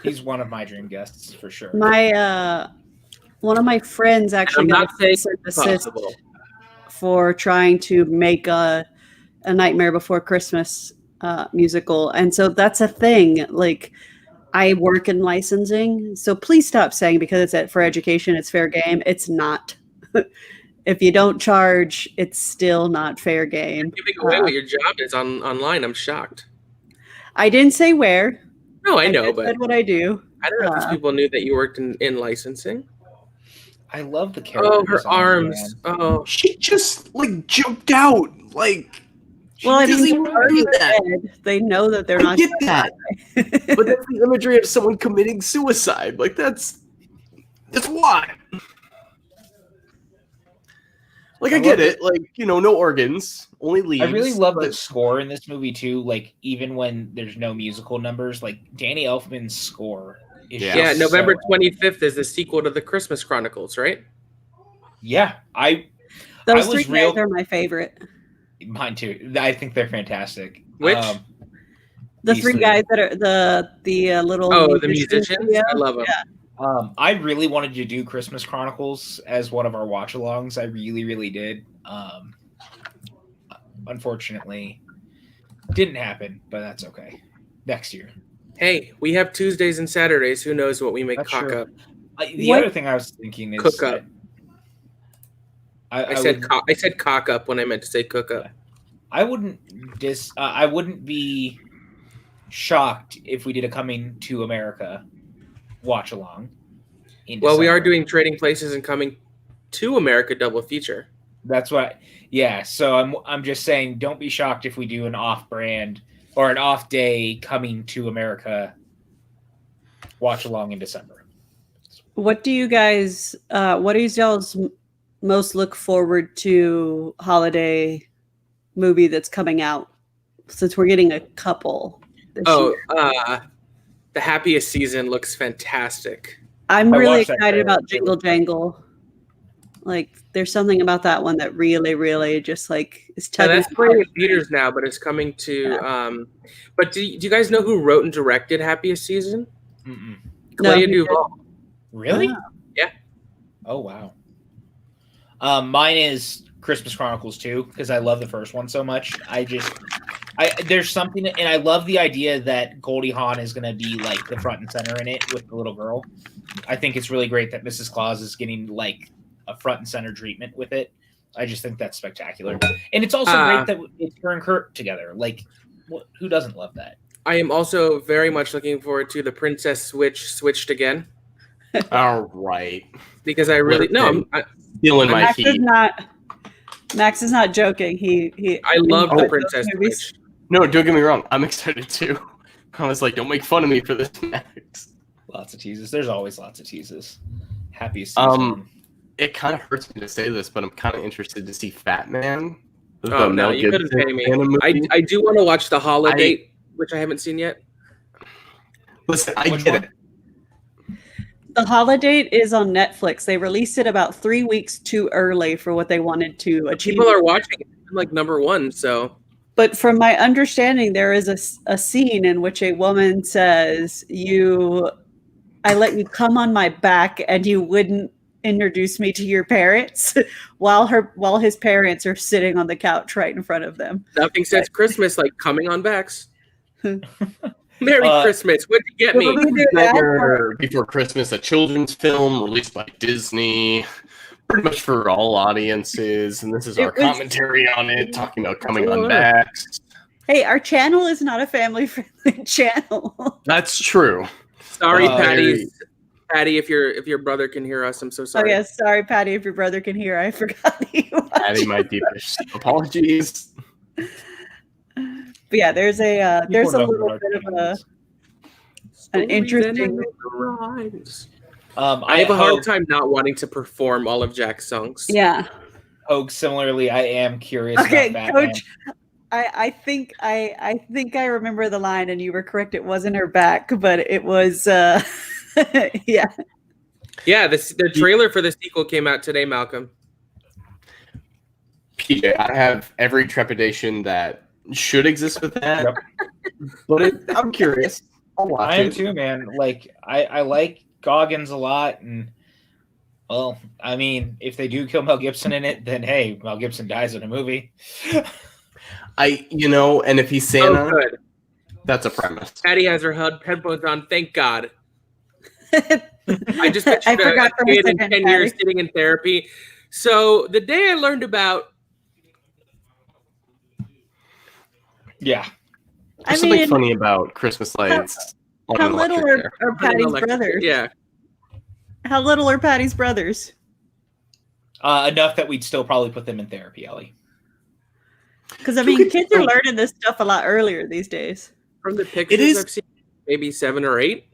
He's one of my dream guests for sure. My one of my friends actually got assist for trying to make a Nightmare Before Christmas musical, and so that's a thing. Like, I work in licensing, so please stop saying because it's for education, it's fair game. It's not. If you don't charge, it's still not fair game. You're giving away what your job is online. I'm shocked. I didn't say where. No, I know, but said what I do. I don't know if people knew that you worked in licensing. I love the character. Oh, her arms. Oh, she just like jumped out. Like, well, I mean, they know that they're not. Get that, but that's the imagery of someone committing suicide. Like that's why. Like, I get it. Like, no organs, only leaves. I really love the score in this movie, too. Like, even when there's no musical numbers, like, Danny Elfman's score is November 25th is the sequel to the Christmas Chronicles, right? Yeah. Those three guys are my favorite. Mine, too. I think they're fantastic. Which? The three guys that are the little... Oh, the musicians? Yeah. I love them. Yeah. I really wanted to do Christmas Chronicles as one of our watch-alongs. I really, really did. Unfortunately, didn't happen, but that's okay. Next year. Hey, we have Tuesdays and Saturdays. Who knows what we make cock up? The other thing I was thinking is cook up. I said cock up when I meant to say cook up. I wouldn't be shocked if we did a Coming to America watch along. Well, we are doing Trading Places and Coming to America double feature. That's what. Yeah. So I'm just saying, don't be shocked if we do an off-brand or an off-day Coming to America watch along in December. What do you guys? What is y'all's most look forward to holiday movie that's coming out? Since we're getting a couple. This year. The Happiest Season looks fantastic. I'm really excited about Jingle Jangle. Like there's something about that one that really, really just like is Yeah, tugging. that's playing in theaters now, but it's coming to. But do you guys know who wrote and directed Happiest Season? Mm-mm. Clea No, Duvall. Really? Wow. Yeah. Oh wow. Mine is Christmas Chronicles 2 because I love the first one so much. There's something, and I love the idea that Goldie Hawn is going to be like the front and center in it with the little girl. I think it's really great that Mrs. Claus is getting like a front and center treatment with it. I just think that's spectacular, and it's also great that it's her and Kurt together. Like, who doesn't love that? I am also very much looking forward to the Princess Switch switched again. All right. Because I really feeling my heat. Max is not joking. I love the Princess Switch. No, don't get me wrong. I'm excited too. I was like, don't make fun of me for this, Max. Lots of teases. There's always lots of teases. Happiest season. It kind of hurts me to say this, but I'm kind of interested to see Fat Man. Oh no, you couldn't pay me. I do want to watch The Holiday, which I haven't seen yet. Listen, I get it. The Holiday is on Netflix. They released it about 3 weeks too early for what they wanted to achieve. People are watching it like #1, so. But from my understanding, there is a scene in which a woman says, I let you come on my back and you wouldn't introduce me to your parents while his parents are sitting on the couch right in front of them. Nothing says Christmas like coming on backs. Merry Christmas. What'd you get me? Nightmare Before Christmas, a children's film released by Disney, pretty much for all audiences. And this is our commentary on it, talking about coming on backs. Hey, our channel is not a family-friendly channel. That's true. Sorry, Patty. Patty, if your brother can hear us, I'm so sorry. Oh yes, sorry, Patty, if your brother can hear. I forgot that you watched. Patty, my deepest apologies. But yeah, there's a little bit of an interesting. I have a hard time not wanting to perform all of Jack's songs. Yeah. Hogue, similarly, I am curious. Okay, about Coach. I think I remember the line, and you were correct. It wasn't her back, but it was. Yeah. Yeah. The trailer for the sequel came out today, Malcolm. PJ, I have every trepidation that should exist with that, but I'm curious. I'll watch it. I am too, man. Like I like Goggins a lot, and well, I mean, if they do kill Mel Gibson in it, then hey, Mel Gibson dies in a movie. And if he's Santa, that's a premise. Patty has her headphones on. Thank God. I just pictured I forgot a kid in 10 years sitting in therapy. So the day I learned about. Yeah. There's something funny about Christmas lights. How little are Patty's brothers? Yeah. How little are Patty's brothers? Enough that we'd still probably put them in therapy, Ellie. Because I mean, kids are learning this stuff a lot earlier these days. From the pictures I've seen, maybe 7 or 8.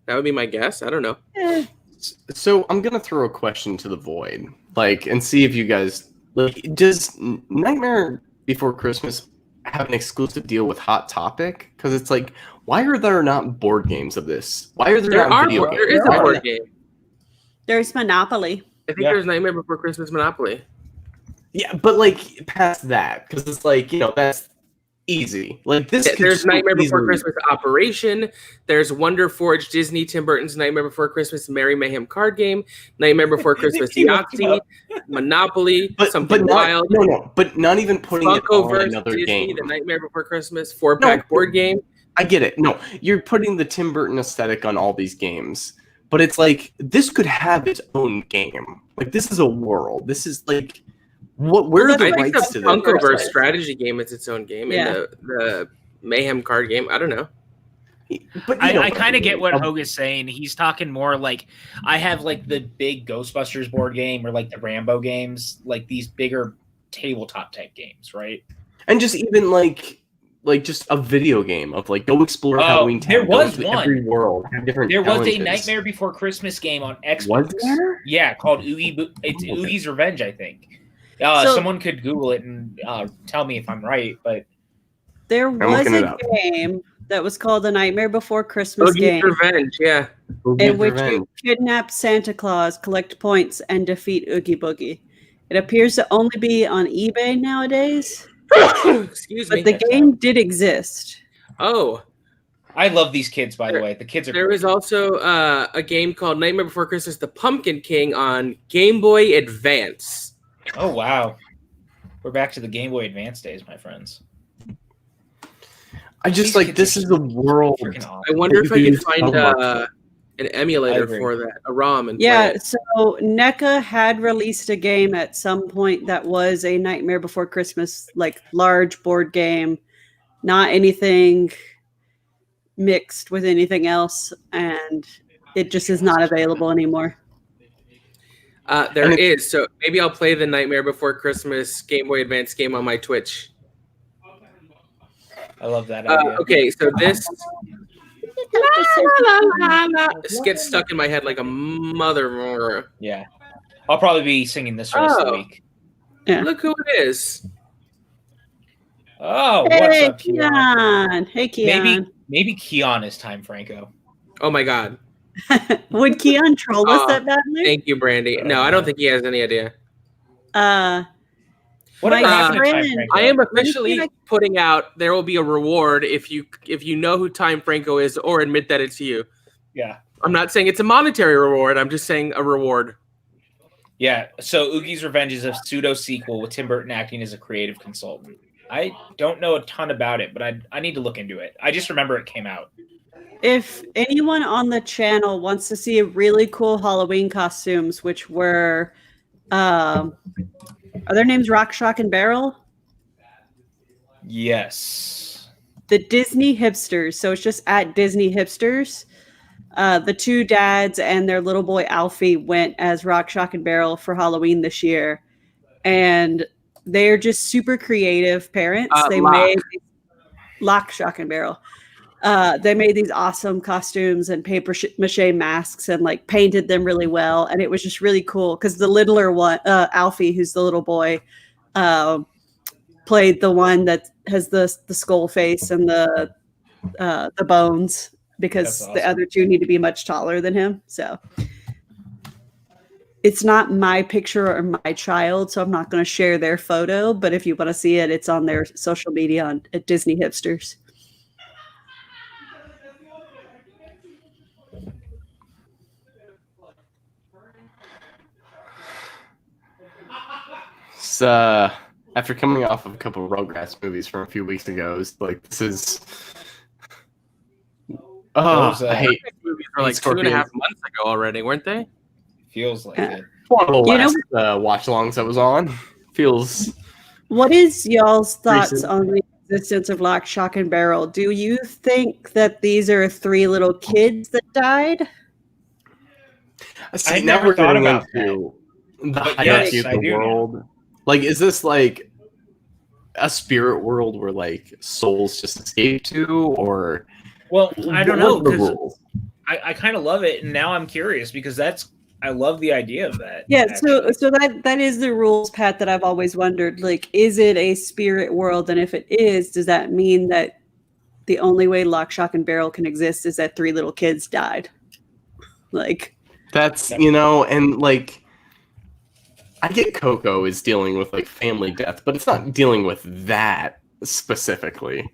That would be my guess. I don't know. So I'm gonna throw a question to the void, and see if you guys does Nightmare Before Christmas have an exclusive deal with Hot Topic? Because it's like, why are there not board games of this? Why are there not video games? There is a board game. There's Monopoly. I think there's Nightmare Before Christmas Monopoly. Yeah, but past that, because it's that's easy. There's Nightmare Before Christmas Operation. There's Wonder Forge Disney Tim Burton's Nightmare Before Christmas Merry Mayhem card game. Nightmare Before Christmas Yahtzee. Monopoly. Something wild. No, but not even putting it on another Disney, game. The Nightmare Before Christmas 4-pack board game. I get it. No, you're putting the Tim Burton aesthetic on all these games, but it's this could have its own game. This is a world. This is where are the rights to the Funkoverse strategy game is its own game, and the Mayhem card game. I don't know. But I kind of get what Hogue is saying. He's talking more I have the big Ghostbusters board game or the Rambo games, these bigger tabletop type games, right? And just even just a video game of go explore Halloween Town. There was one. Every world have different. There challenges. was a Nightmare Before Christmas game on Xbox. Was there? Yeah, called It's Oogie's Revenge, I think. Someone could Google it and tell me if I'm right, but there was a game that was called The Nightmare Before Christmas Boogie's game, Revenge, yeah. in which you kidnap Santa Claus, collect points, and defeat Oogie Boogie. It appears to only be on eBay nowadays, Excuse me. but the game did exist. Oh, I love these kids, by the way. The kids are there great. is also a game called Nightmare Before Christmas: The Pumpkin King on Game Boy Advance. Oh, wow. We're back to the Game Boy Advance days, my friends. I just These like kids this are is the world. freaking awesome. I wonder if I Dude, could find so much. an emulator agree. for that, a ROM, and play Yeah, it. so NECA had released a game at some point that was a Nightmare Before Christmas, like large board game, not anything mixed with anything else, and it just is not available anymore. There is, so maybe I'll play the Nightmare Before Christmas Game Boy Advance game on my Twitch. I love that idea. Okay, so this this gets stuck in my head like a mother. Yeah. I'll probably be singing this for the rest of the Oh. week. Yeah. Look who it is. Oh, what's Hey, up, Keon? Keon. Hey, Keon. Maybe Keon is time, Franco. Oh my god. Would Keon troll us Oh, that badly? Thank you, Brandy. No, I don't think he has any idea. Whatever My happened to time, friend- Franco? I am officially Maybe putting out there will be a reward if you know who Time Franco is or admit that it's you. Yeah. I'm not saying it's a monetary reward. I'm just saying a reward. Yeah. So Oogie's Revenge is a pseudo sequel with Tim Burton acting as a creative consultant. I don't know a ton about it, but I need to look into it. I just remember it came out. If anyone on the channel wants to see really cool Halloween costumes, which were, are their names Rock, Shock, and Barrel? Yes. The Disney hipsters. So it's just at Disney hipsters. The two dads and their little boy Alfie went as Rock, Shock, and Barrel for Halloween this year. And they're just super creative parents. They made Lock, Shock, and Barrel. They made these awesome costumes and paper mache masks and like painted them really well. And it was just really cool because the littler one, Alfie, who's the little boy, played the one that has the skull face and the bones, because That's awesome. the other two need to be much taller than him. So it's not my picture or my child, so I'm not going to share their photo. But if you want to see it, it's on their social media at Disney Hipsters. After coming off of a couple of Rugrats movies from a few weeks ago, it's like this is. Oh, Those, I hate These movies were like Scorpions. 2.5 months ago already, weren't they? Feels like Yeah. it. one of the You know- last watch-alongs that was on. Feels What is y'all's thoughts Recent. on the existence of Lock, Shock, and Barrel? Do you think that these are three little kids that died? See, I'd now never we're thought getting about into the But hierarchy yes, I of the do now. world. Like, is this like a spirit world where like souls just escape to, or Well, I don't what know are the because rules? I kind of love it, and now I'm curious because I love the idea of that. Yeah, actually. so that is the rules, Pat, that I've always wondered. Like, is it a spirit world? And if it is, does that mean that the only way Lock, Shock, and Barrel can exist is that three little kids died? Like, That's and like I get Coco is dealing with like family death, but it's not dealing with that specifically.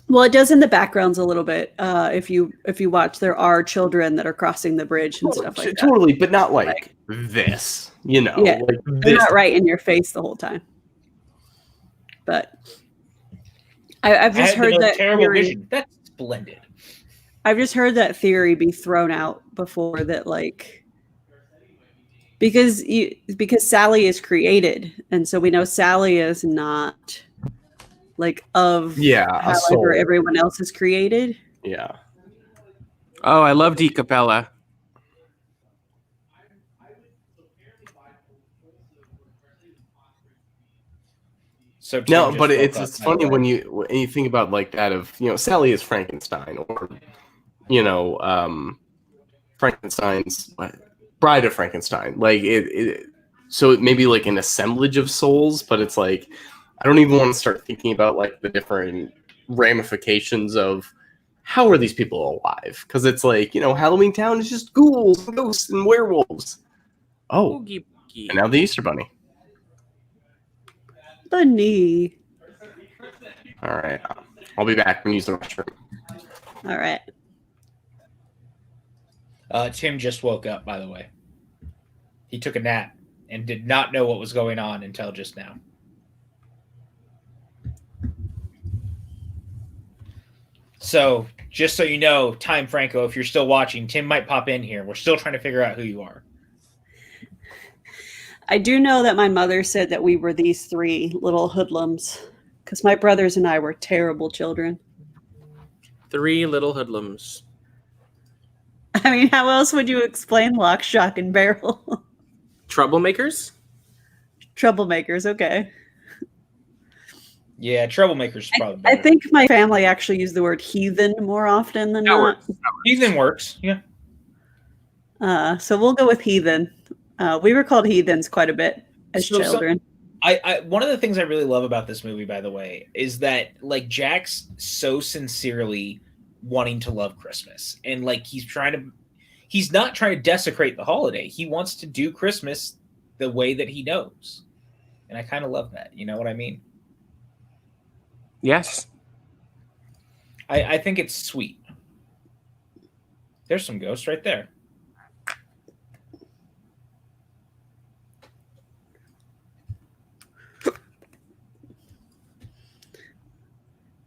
well, it does in the backgrounds a little bit. If you watch, there are children that are crossing the bridge and stuff like that. Totally, but not like this. Yeah, like They're this. not right in your face the whole time. But I've I just had the heard most that terrible theory. vision. That's splendid. I've just heard that theory be thrown out before, that like because Sally is created, and so we know Sally is not like of Yeah, a soul. however everyone else is created. Yeah. Oh, I love D Capella. So Tim No, just but woke it's up, by funny the way. when you think about like that of Sally is Frankenstein, or Frankenstein's Bride of Frankenstein. Like so it may be like an assemblage of souls, but it's like I don't even want to start thinking about like the different ramifications of how are these people alive? Because it's like, Halloween Town is just ghouls, ghosts, and werewolves. Oh, Oogie boogie. and now the Easter Bunny. Bunny. All right. I'll be back when you use the restroom. All right. Tim just woke up, by the way. He took a nap and did not know what was going on until just now. So, just so you know, Time Franco, if you're still watching, Tim might pop in here. We're still trying to figure out who you are. I do know that my mother said that we were these three little hoodlums because my brothers and I were terrible children. 3 little hoodlums. I mean, how else would you explain Lock, Shock, and Barrel? Troublemakers? Troublemakers, okay. Yeah, troublemakers probably better. I think my family actually used the word heathen more often than not. Heathen works, yeah. So we'll go with heathen. We were called heathens quite a bit as children. I one of the things I really love about this movie, by the way, is that like Jack's so sincerely wanting to love Christmas, and like he's not trying to desecrate the holiday. He wants to do Christmas the way that he knows, and I kind of love that. You know what I mean? Yes. I think it's sweet. There's some ghosts right there.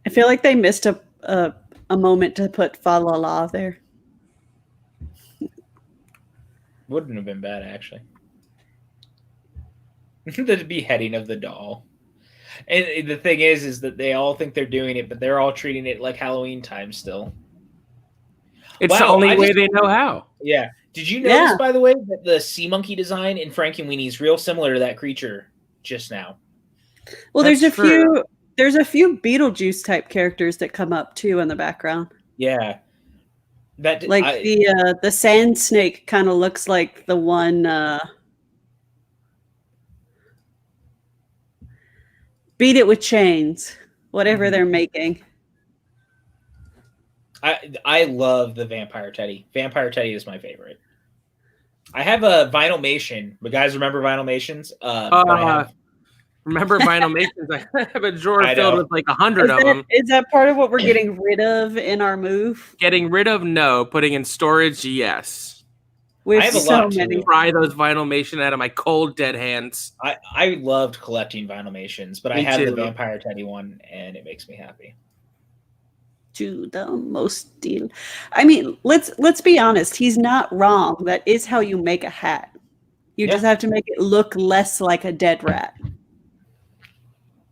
I feel like they missed a moment to put fa la la there. Wouldn't have been bad, actually. The beheading of the doll. And the thing is that they all think they're doing it, but they're all treating it like Halloween time still. It's the only way they know how. Yeah. Did you notice, by the way, that the sea monkey design in Frankenweenie is real similar to that creature just now? Well, there's a few Beetlejuice type characters that come up too in the background. Yeah. The sand snake kind of looks like the one Beat It with Chains, whatever they're making. I love the Vampire Teddy. Vampire Teddy is my favorite. I have a Vinylmation. But guys, remember Vinylmations? Remember Vinylmations? I have a drawer filled with like 100 of them. Is that part of what we're getting rid of in our move? Getting rid of, no. Putting in storage, yes. We have so many. Pry those Vinylmation out of my cold, dead hands. I loved collecting Vinylmations, but I have the Vampire Teddy one, and it makes me happy. To the most deal. I mean, let's be honest. He's not wrong. That is how you make a hat. You just have to make it look less like a dead rat.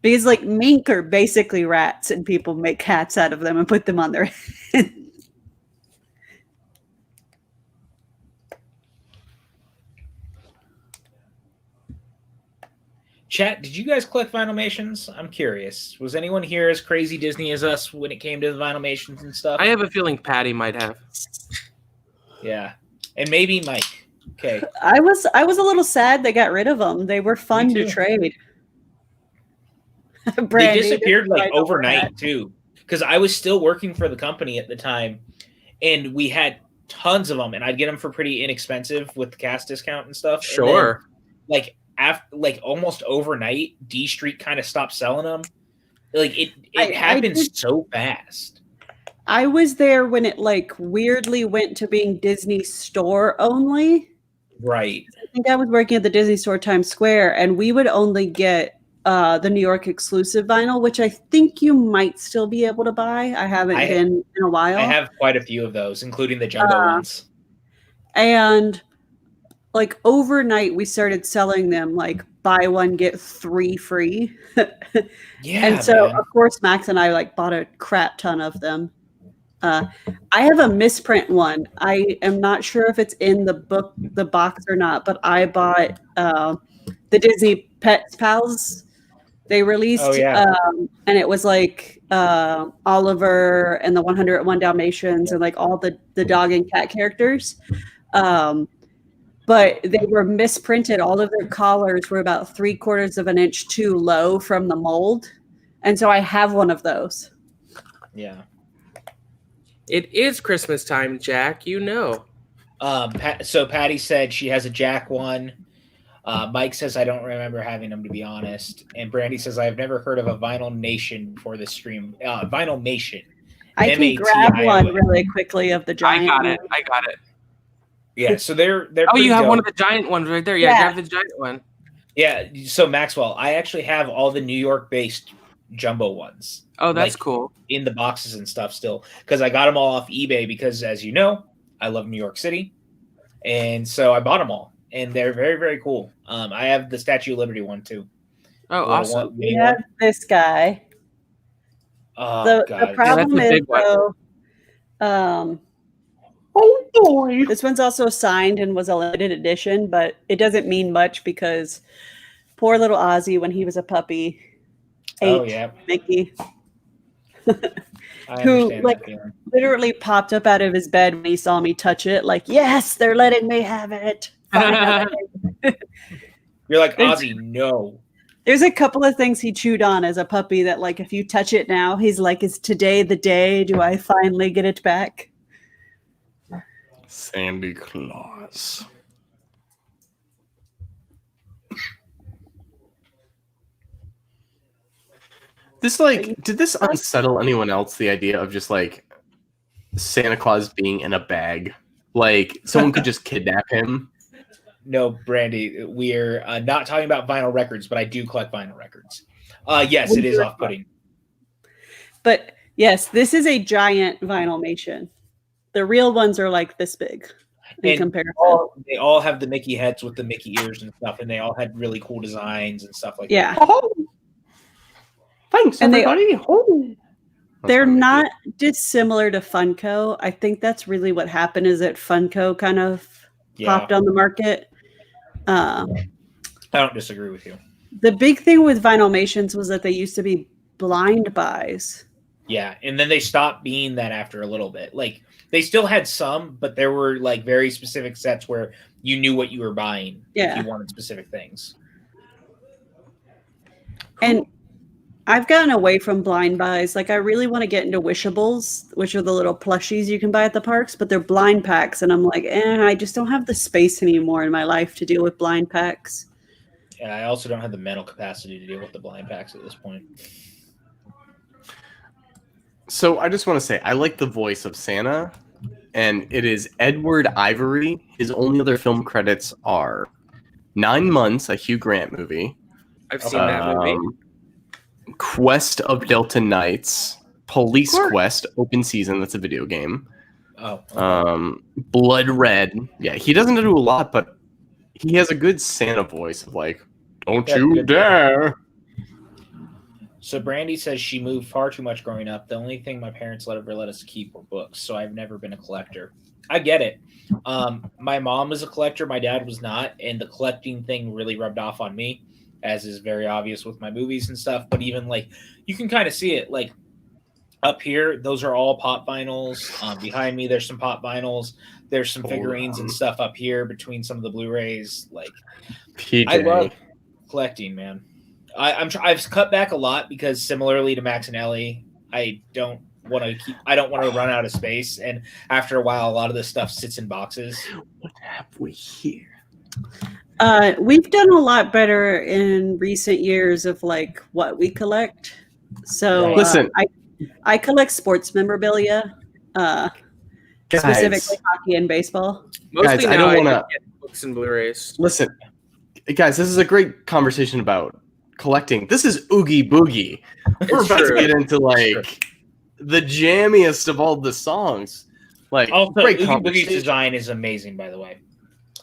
Because like mink are basically rats, and people make hats out of them and put them on their head. Chat, did you guys collect Vinylmations? I'm curious. Was anyone here as crazy Disney as us when it came to the Vinylmations and stuff? I have a feeling Patty might have. Yeah. And maybe Mike. Okay. I was a little sad they got rid of them. They were fun to trade. They disappeared like overnight too. Because I was still working for the company at the time, and we had tons of them, and I'd get them for pretty inexpensive with the cast discount and stuff. Sure. And then, after almost overnight, D Street kind of stopped selling them. Like it happened so fast. I was there when it weirdly went to being Disney Store only. Right. I think I was working at the Disney Store Times Square, and we would only get the New York exclusive vinyl, which I think you might still be able to buy. I haven't been in a while. I have quite a few of those, including the jumbo ones. And overnight, we started selling them buy one, get 3 free. Yeah. And so, of course, Max and I bought a crap ton of them. I have a misprint one. I am not sure if it's in the box or not, but I bought the Disney Pets Pals. They released, and it was Oliver and the 101 Dalmatians and all the dog and cat characters. But they were misprinted. All of their collars were about 3/4 of an inch too low from the mold. And so I have one of those. Yeah. It is Christmas time, Jack. You know. So Patty said she has a Jack one. Mike says I don't remember having them, to be honest. And Brandy says I've never heard of a Vinyl Nation before this stream. Vinyl Nation. I can grab one really quickly of the giant. I got it. Yeah, so they're. Oh, you have dope. one of the giant ones right there. Yeah, grab the giant one. Yeah. So Maxwell, I actually have all the New York-based jumbo ones. Oh, that's cool. In the boxes and stuff still, because I got them all off eBay because, as you know, I love New York City, and so I bought them all, and they're very, very cool. I have the Statue of Liberty one too. Oh, awesome! We have this guy. Oh, the problem is though, oh boy, this one's also signed and was a limited edition, but it doesn't mean much because poor little Ozzy, when he was a puppy, ate Mickey. Who literally popped up out of his bed when he saw me touch it, like, yes, they're letting me have it. You're like, Ozzy, no. There's a couple of things he chewed on as a puppy that, like, if you touch it now, he's like, is today the day? Do I finally get it back? Sandy Claus. Did this unsettle anyone else, the idea of just like Santa Claus being in a bag? Like someone could just kidnap him? No, Brandy, we're not talking about vinyl records, but I do collect vinyl records. Yes, it is off-putting. But yes, this is a giant vinyl nation. The real ones are like this big in comparison. They all have the Mickey heads with the Mickey ears and stuff, and they all had really cool designs and stuff like that. Oh, thanks, everybody. They're not dissimilar to Funko. I think that's really what happened is that Funko kind of popped on the market. I don't disagree with you. The big thing with Vinylmations was that they used to be blind buys. Yeah, and then they stopped being that after a little bit. Like, they still had some, but there were like very specific sets where you knew what you were buying if you wanted specific things. And I've gotten away from blind buys. Like, I really want to get into wishables, which are the little plushies you can buy at the parks, but they're blind packs. And I'm like, I just don't have the space anymore in my life to deal with blind packs. Yeah, I also don't have the mental capacity to deal with the blind packs at this point. So I just want to say, I like the voice of Santa, and it is Edward Ivory. His only other film credits are 9 Months, a Hugh Grant movie. I've seen that movie. Quest of Delta Knights, Police Quest, open season. That's a video game. Oh. Okay. Blood Red. Yeah, he doesn't do a lot, but he has a good Santa voice of like, don't you dare. So Brandy says she moved far too much growing up. The only thing my parents ever let us keep were books, so I've never been a collector. I get it. My mom was a collector. My dad was not, and the collecting thing really rubbed off on me, as is very obvious with my movies and stuff. But even like you can kind of see it like up here, those are all pop vinyls. Behind me, there's some pop vinyls. There's some figurines and stuff up here between some of the Blu-rays. Like PJ. I love collecting, man. I've cut back a lot because similarly to Max and Ellie, I don't want to run out of space. And after a while, a lot of this stuff sits in boxes. What have we here? We've done a lot better in recent years of like what we collect. So listen, I collect sports memorabilia, specifically hockey and baseball. Mostly guys, I don't want to get books and Blu-rays. Listen, guys, this is a great conversation about collecting. This is Oogie Boogie. We're about to get into like the jammiest of all the songs. Like, also, great Oogie Boogie's design is amazing, by the way.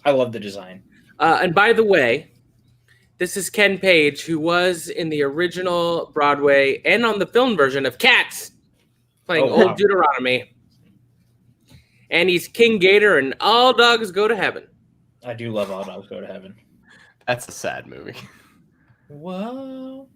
I love the design. And by the way, this is Ken Page, who was in the original Broadway and on the film version of Cats, playing Old Deuteronomy. And he's King Gator and All Dogs Go to Heaven. I do love All Dogs Go to Heaven. That's a sad movie. Whoa.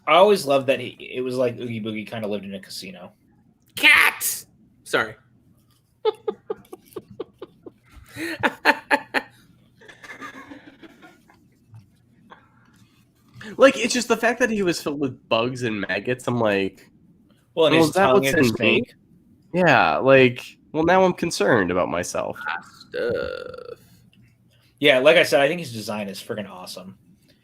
I always loved that it was like Oogie Boogie kind of lived in a casino. Cats! Sorry. Like, it's just the fact that he was filled with bugs and maggots. I'm like, Well, and well, his is that tongue what's is in fake. me? Yeah, like, well, now I'm concerned about myself. Yeah, like I said, I think his design is freaking awesome.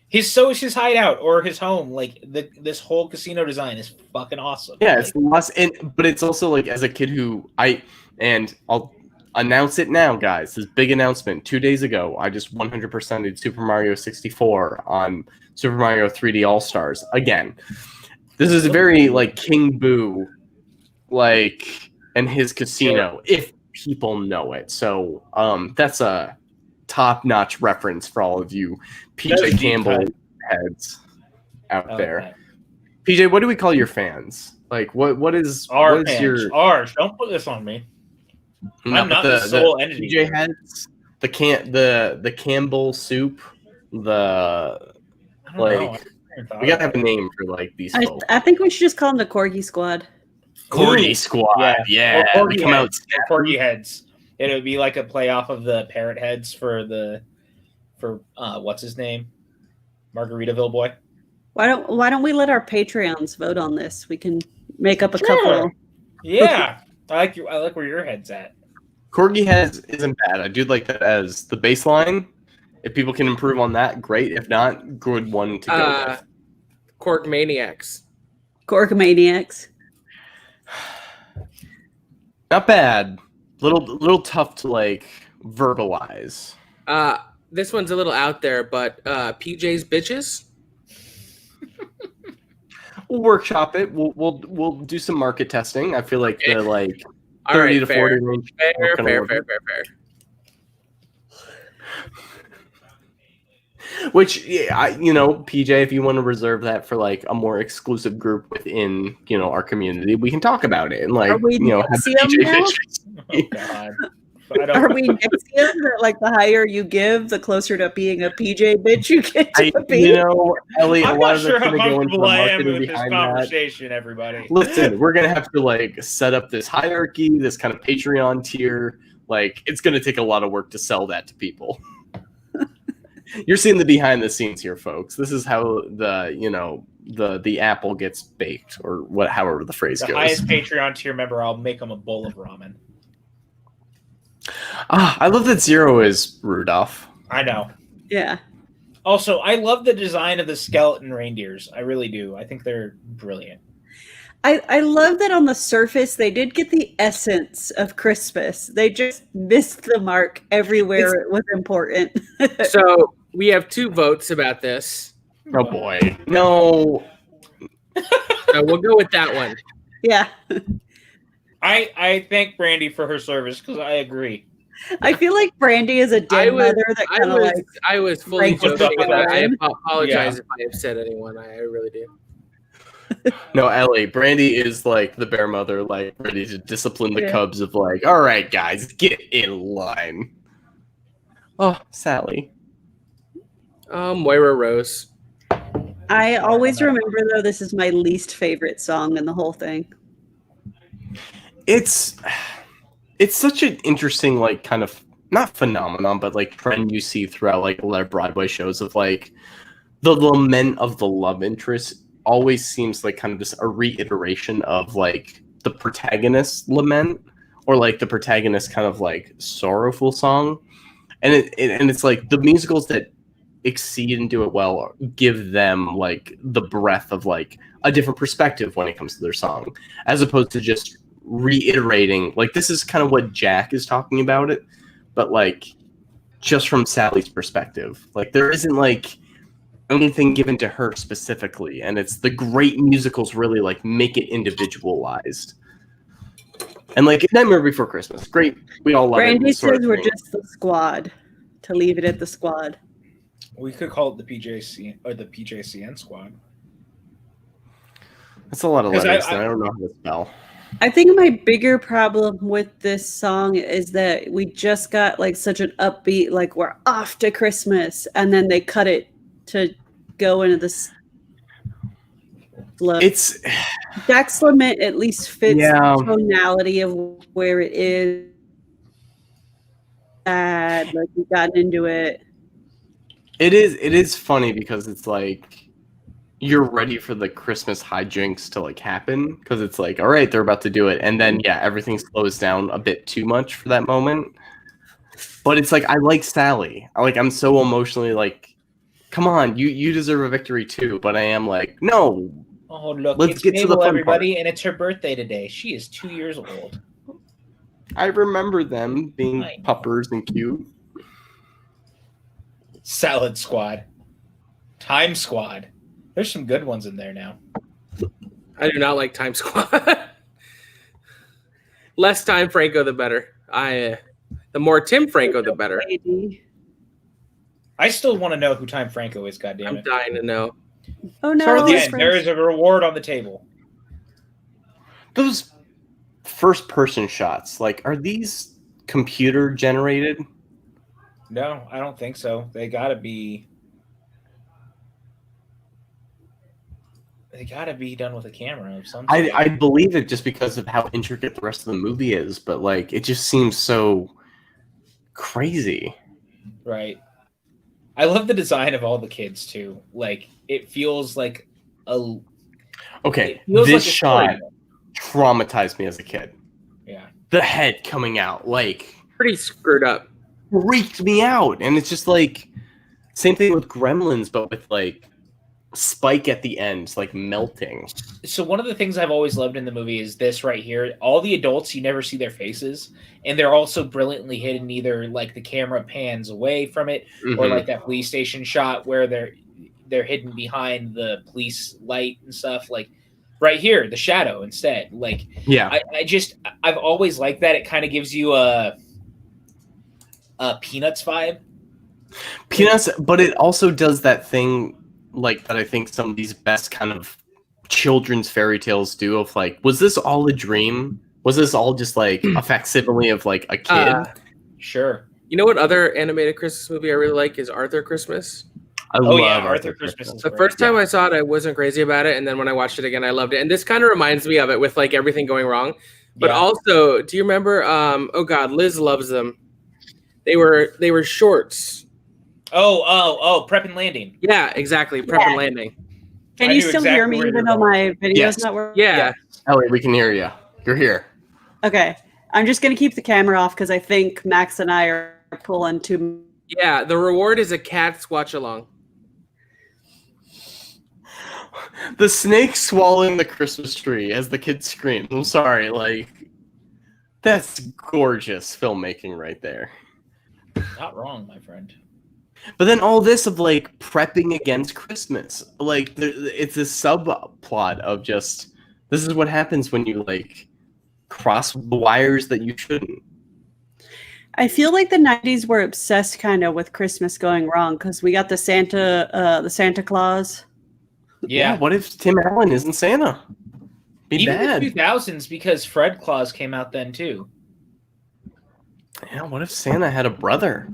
His hideout or his home, like this whole casino design is fucking awesome. Yeah, like, it's lost, but it's also like as a kid who I'll announce it now, guys. This big announcement 2 days ago. I just 100%ed Super Mario 64 on Super Mario 3D All Stars again. This is very like King Boo, like, and his casino, if people know it. So that's a top-notch reference for all of you PJ Campbell heads out there. PJ, what do we call your fans? Like, what is our fans? Your ours? Don't put this on me. No, I'm not the sole entity. PJ heads, the Campbell soup, the like. We gotta have a name for like these folks. I think we should just call them the Corgi Squad. Corgi Squad, yeah. Corgi come out. Corgi heads. It would be like a play off of the parrot heads for what's his name, Margaritaville boy. Why don't we let our Patreons vote on this? We can make up a couple. Yeah, I like where your head's at. Corgi heads isn't bad. I do like that as the baseline. If people can improve on that, great. If not, good one to go with. Cork Maniacs. Not bad. Little tough to like verbalize. This one's a little out there, but PJ's bitches. We'll workshop it. We'll do some market testing. I feel like the like 30 to 40 range. Fair. Which, yeah, PJ, if you want to reserve that for like a more exclusive group within, our community, we can talk about it and like, have PJ oh, God. Are we NXIVM that like the higher you give, the closer to being a PJ bitch you get to be? Ellie, I'm not sure how comfortable I am with this conversation, everybody. Listen, we're gonna have to like set up this hierarchy, this kind of Patreon tier. Like, it's gonna take a lot of work to sell that to people. You're seeing the behind the scenes here, folks. This is how the apple gets baked, or however the phrase goes. The highest Patreon tier member, I'll make them a bowl of ramen. I love that Zero is Rudolph. I know. Yeah. Also, I love the design of the skeleton reindeers. I really do. I think they're brilliant. I love that on the surface they did get the essence of Christmas. They just missed the mark everywhere it was important. So we have 2 votes about this. Oh boy. No. So we'll go with that one. Yeah. I thank Brandy for her service because I agree. I feel like Brandy is a dead mother that kind of like. I was fully joking. I apologize if I upset anyone. I really do. No, Ellie, Brandy is like the bear mother, like ready to discipline the cubs of like, all right, guys, get in line. Oh, Sally. Moira Rose. I always remember though, this is my least favorite song in the whole thing. It's such an interesting, like, kind of not phenomenon, but like trend you see throughout like a lot of Broadway shows of like the lament of the love interest always seems like kind of just a reiteration of like the protagonist's lament or like the protagonist kind of like sorrowful song, and it's like the musicals that exceed and do it well give them like the breadth of like a different perspective when it comes to their song, as opposed to just reiterating like this is kind of what Jack is talking about it, but like just from Sally's perspective. Like there isn't like anything given to her specifically, and it's the great musicals really like make it individualized. And like Nightmare Before Christmas, great, we all love it. Brandy says we're just the squad, to leave it at the squad. We could call it the PJCN or the PJCN squad. That's a lot of letters. I don't know how to spell. I think my bigger problem with this song is that we just got like such an upbeat, like we're off to Christmas, and then they cut it to go into this look. It's Jack's Lament at least fits the tonality of where it is. Sad, like we've gotten into it. It is funny because it's like you're ready for the Christmas hijinks to like happen because it's like, all right, they're about to do it, and then everything slows down a bit too much for that moment. But it's like I like Sally. I'm so emotionally like, come on, you deserve a victory too. But I am like, no. Oh look, let's it's get to the fun everybody, part. and it's her birthday today. She is 2 years old. I remember them being puppers and cute. Salad Squad, Time Squad. There's some good ones in there now. I do not like Time Squad. Less Time Franco, the better. The more Tim Franco, the better. I still want to know who Time Franco is. Goddammit! I'm dying to know. Oh no! Again, there is a reward on the table. Those first-person shots, like, are these computer generated? No, I don't think so. They gotta be done with a camera of some sort. I believe it just because of how intricate the rest of the movie is, but like it just seems so crazy. Right. I love the design of all the kids too. Like it feels like a Okay, feels this like shot traumatized me as a kid. Yeah. The head coming out, like pretty screwed up. Freaked me out. And it's just like same thing with Gremlins, but with like Spike at the end, like melting. So one of the things I've always loved in the movie is this right here. All the adults, you never see their faces, and they're also brilliantly hidden. Either like the camera pans away from it, or like that police station shot where they're hidden behind the police light and stuff. Like right here, the shadow instead. Like I've always liked that. It kind of gives you a Peanuts vibe. Peanuts, but it also does that thing like that I think some of these best kind of children's fairy tales do of like, was this all a dream? Was this all just like a facsimile of like a kid? Sure. You know what other animated Christmas movie I really like is Arthur Christmas. I love Arthur Christmas. The first time I saw it, I wasn't crazy about it, and then when I watched it again, I loved it. And this kind of reminds me of it with like everything going wrong. But also, do you remember? Oh God, Liz loves them. They were shorts. Oh, Prep and Landing. Yeah, exactly. Prep and Landing. Can you still hear me even though my video's not working? Yeah. Ellie, we can hear you. You're here. Okay. I'm just going to keep the camera off because I think Max and I are pulling too. Yeah, the reward is a cat's watch-along. The snake swallowing the Christmas tree as the kid screams. I'm sorry, like, that's gorgeous filmmaking right there. Not wrong, my friend. But then all this of like prepping against Christmas, like it's a subplot of just this is what happens when you like cross the wires that you shouldn't. I feel like the 90s were obsessed kind of with Christmas going wrong because we got the Santa Claus. Yeah. What if Tim Allen isn't Santa? Even bad. the 2000s because Fred Claus came out then too. Yeah. What if Santa had a brother?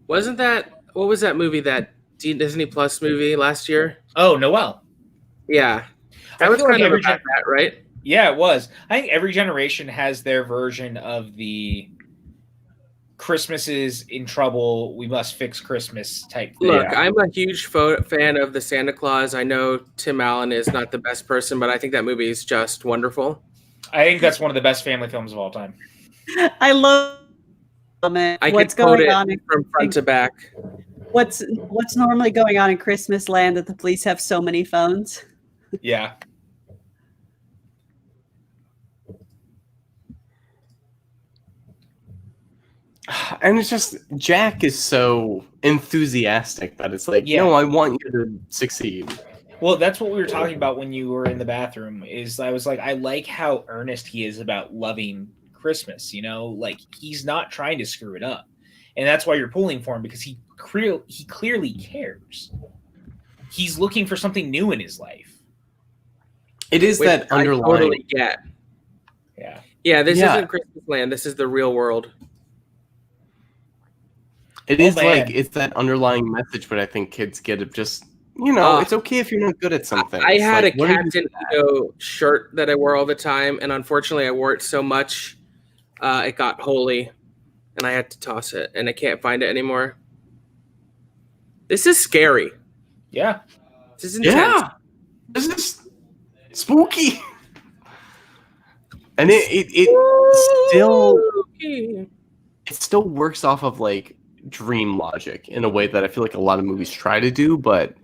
Wasn't that what was that movie, that Disney Plus movie last year? Oh, Noel. Yeah, that was kind of about that, right? Yeah, it was. I think every generation has their version of the Christmas is in trouble, we must fix Christmas type thing. Look, I'm a huge fan of the Santa Claus. I know Tim Allen is not the best person, but I think that movie is just wonderful. I think that's one of the best family films of all time. I love it. What's going on from front to back? What's normally going on in Christmas land that the police have so many phones? Yeah. And it's just Jack is so enthusiastic that it's like, no, I want you to succeed. Well, that's what we were talking about when you were in the bathroom. Is I was like, I like how earnest he is about loving Christmas. You know, like he's not trying to screw it up, and that's why you're pulling for him, because he clearly cares. He's looking for something new in his life. It is that underlying. I totally get. Yeah. Yeah. This isn't Christmas land. This is the real world. It is like it's that underlying message, but I think kids get it. Just it's okay if you're not good at something. I had a Captain Ego shirt that I wore all the time, and unfortunately, I wore it so much, it got holy, and I had to toss it, and I can't find it anymore. This is scary. Yeah. This is intense. Yeah. This is spooky. And it still works off of like dream logic in a way that I feel like a lot of movies try to do, but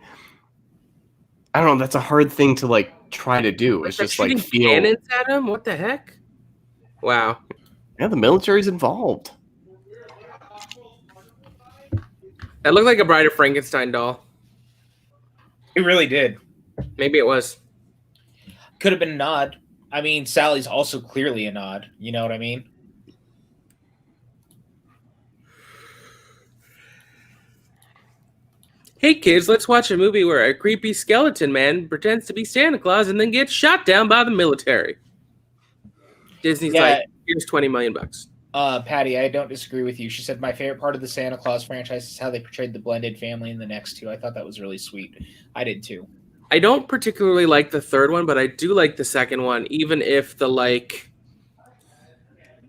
I don't know, that's a hard thing to like try to do. It's just like feel cannons at him? What the heck? Wow. Yeah, the military's involved. That looked like a Bride of Frankenstein doll. It really did. Maybe it was. Could have been a nod. I mean, Sally's also clearly a nod. You know what I mean? Hey kids, let's watch a movie where a creepy skeleton man pretends to be Santa Claus and then gets shot down by the military. Disney's like, here's $20 million. Patty, I don't disagree with you. She said, my favorite part of the Santa Claus franchise is how they portrayed the blended family in the next two. I thought that was really sweet. I did too. I don't particularly like the third one, but I do like the second one, even if the like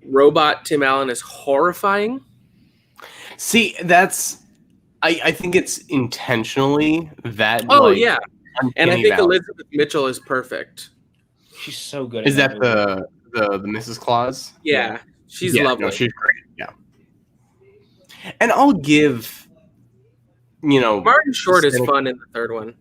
robot Tim Allen is horrifying. See, that's I think it's intentionally that. Oh like, yeah, and I think Elizabeth Mitchell is perfect. She's so good. Is that the Mrs. Claus? Yeah, she's lovely. No, she's great. Yeah, and I'll give, Martin Short is fun in the third one.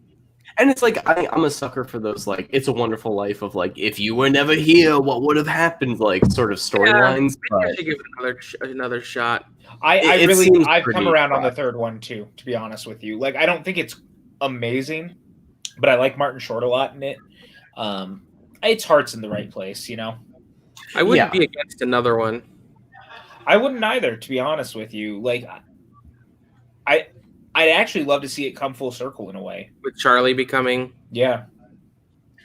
And it's like I'm a sucker for those like It's a Wonderful Life of like if you were never here, what would have happened? Like sort of storylines. Yeah, I should give it another shot. I've come around on the third one too. To be honest with you, like I don't think it's amazing, but I like Martin Short a lot in it. Its heart's in the right place, I wouldn't be against another one. I wouldn't either, to be honest with you. Like I'd actually love to see it come full circle in a way. With Charlie becoming... Yeah.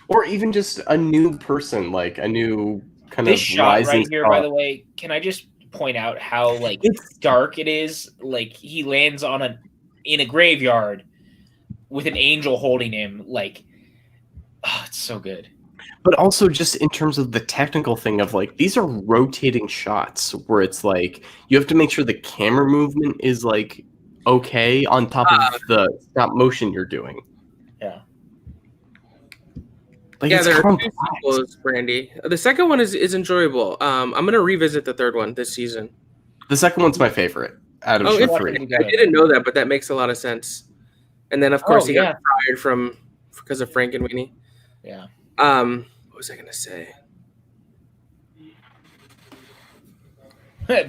Or even just a new person, like a new kind of this shot right here, star. by the way, can I just point out how like dark it is? Like he lands in a graveyard with an angel holding him. Like, it's so good. But also just in terms of the technical thing of like, these are rotating shots where it's like, you have to make sure the camera movement is like, okay on top of the stop motion you're doing. Yeah. Like there are two sequels, Brandy. The second one is enjoyable. I'm gonna revisit the third one this season. The second one's my favorite out of the three. I didn't know that, but that makes a lot of sense. And then of course he got fired because of Frank and Weenie. Yeah. What was I gonna say?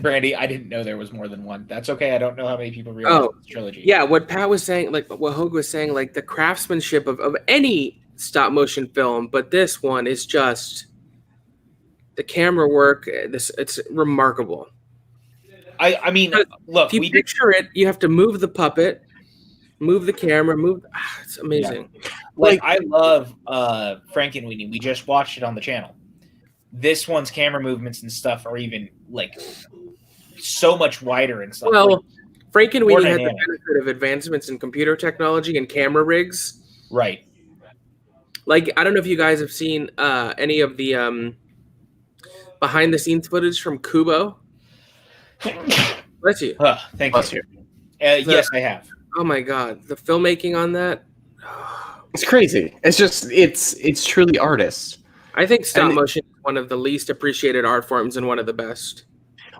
Brandy, I didn't know there was more than one. That's okay. I don't know how many people realize this trilogy. Yeah, what Pat was saying, like what Hogue was saying, like the craftsmanship of any stop motion film, but this one is just the camera work. It's remarkable. I mean, look, if you picture it, you have to move the puppet, move the camera, it's amazing. Yeah. Like I love Frank and Weenie. We just watched it on the channel. This one's camera movements and stuff are even like so much wider and stuff. Well, like, Frank and Weenie had the benefit of advancements in computer technology and camera rigs. Right. Like, I don't know if you guys have seen any of the behind the scenes footage from Kubo. Bless you. Thank you. Yes, I have. Oh my God. The filmmaking on that. It's crazy. It's just, it's truly artist. I think stop motion is one of the least appreciated art forms and one of the best.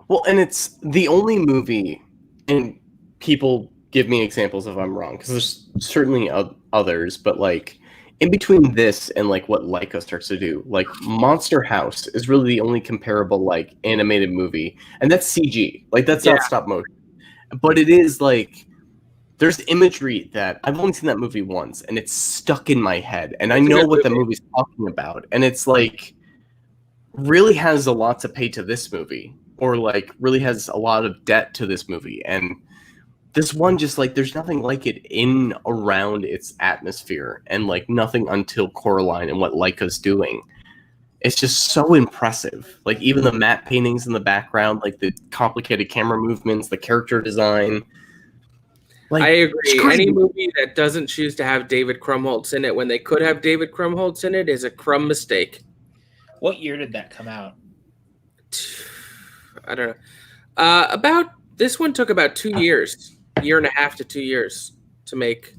Well, and it's the only movie, and people give me examples if I'm wrong, because there's certainly others, but like in between this and like what Leica starts to do, like Monster House is really the only comparable like animated movie, and that's CG. Like that's not stop motion, but it is like there's imagery that I've only seen that movie once, and it's stuck in my head, and I know what the movie's talking about, and it's like really has a lot to pay to this movie, or like really has a lot of debt to this movie, and this one just like there's nothing like it in around its atmosphere, and like nothing until Coraline and what Leica's doing. It's just so impressive. Like even the matte paintings in the background, like the complicated camera movements, the character design. Like, I agree. Any movie that doesn't choose to have David Krumholtz in it when they could have David Krumholtz in it is a crumb mistake. What year did that come out? I don't know. This one took about 2 years, year and a half to 2 years to make.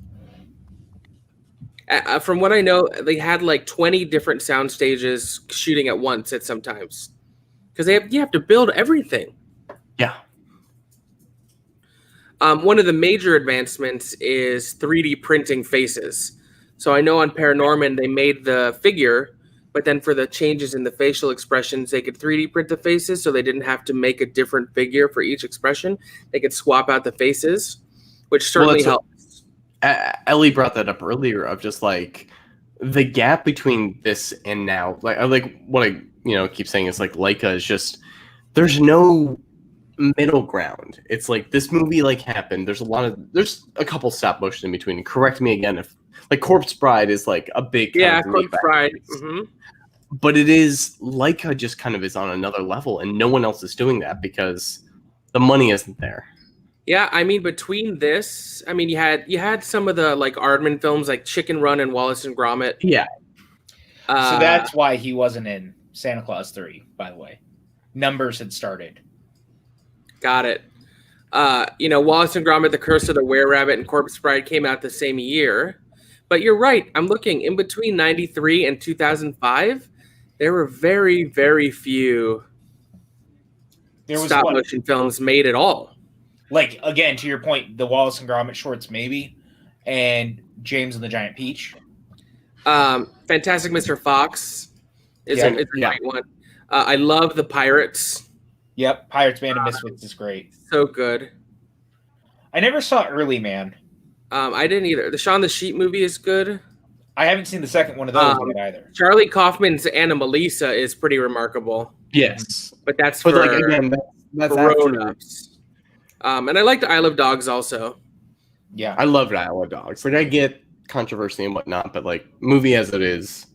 From what I know, they had like 20 different sound stages shooting at once at sometimes, because you have to build everything. Yeah. One of the major advancements is 3D printing faces. So I know on Paranorman they made the figure, but then for the changes in the facial expressions, they could 3D print the faces, so they didn't have to make a different figure for each expression. They could swap out the faces, which certainly helps. Ellie brought that up earlier of just like the gap between this and now. Like what I keep saying is like Leica is just there's no middle ground. It's like this movie like happened. There's a couple stop motion in between. Correct me again if like Corpse Bride is like a big Corpse Bride. Mm-hmm. But it is Leica just kind of is on another level, and no one else is doing that because the money isn't there. Yeah, I mean, between this, I mean, you had some of the like Aardman films like Chicken Run and Wallace and Gromit. Yeah. So that's why he wasn't in Santa Claus 3, by the way. Numbers had started. Got it. Wallace and Gromit, The Curse of the Were-Rabbit, and Corpse Bride came out the same year. But you're right. I'm looking in between 93 and 2005. There were very, very few stop motion films made at all. Like, again, to your point, the Wallace and Gromit shorts, maybe, and James and the Giant Peach. Fantastic Mr. Fox is a great one. I love The Pirates. Yep, Pirates, Band of Misfits is great. So good. I never saw Early Man. I didn't either. The Shaun the Sheep movie is good. I haven't seen the second one of those yet either. Charlie Kaufman's Anna Melissa is pretty remarkable. Yes. But that's for that's grown-ups. And I liked Isle of Dogs also. Yeah. I loved Isle of Dogs. Like, I get controversy and whatnot, but, like, movie as it is.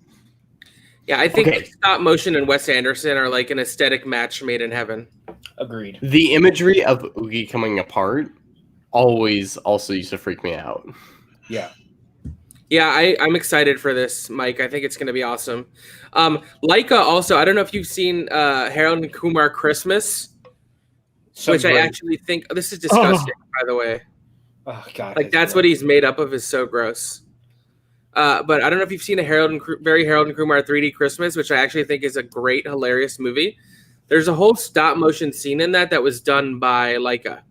Yeah, I think stop motion and Wes Anderson are, like, an aesthetic match made in heaven. Agreed. The imagery of Oogie coming apart always also used to freak me out. Yeah. Yeah, I'm excited for this, Mike. I think it's going to be awesome. Leica also, I don't know if you've seen Harold and Kumar Christmas. Which I actually think this is disgusting, by the way. Oh God! Like that's what he's made up of is so gross. But I don't know if you've seen a Harold and Kumar 3D Christmas, which I actually think is a great, hilarious movie. There's a whole stop motion scene in that was done by Leica,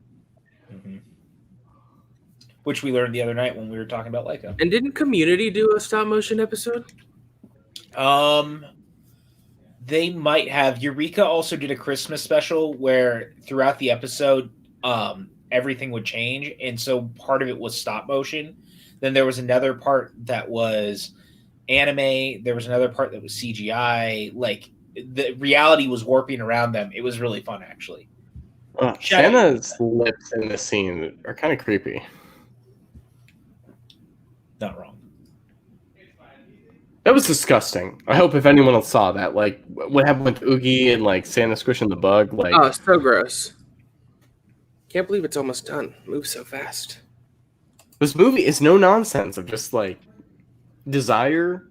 which we learned the other night when we were talking about Leica. And didn't Community do a stop motion episode? They might have. Eureka also did a Christmas special where throughout the episode, everything would change. And so part of it was stop motion. Then there was another part that was anime. There was another part that was CGI. Like the reality was warping around them. It was really fun, actually. Shanna's lips in this scene are kind of creepy. Not wrong. That was disgusting. I hope if anyone else saw that, like what happened with Oogie and like Santa squishing the bug, like oh, so gross. Can't believe it's almost done. Moves so fast. This movie is no nonsense of just like desire,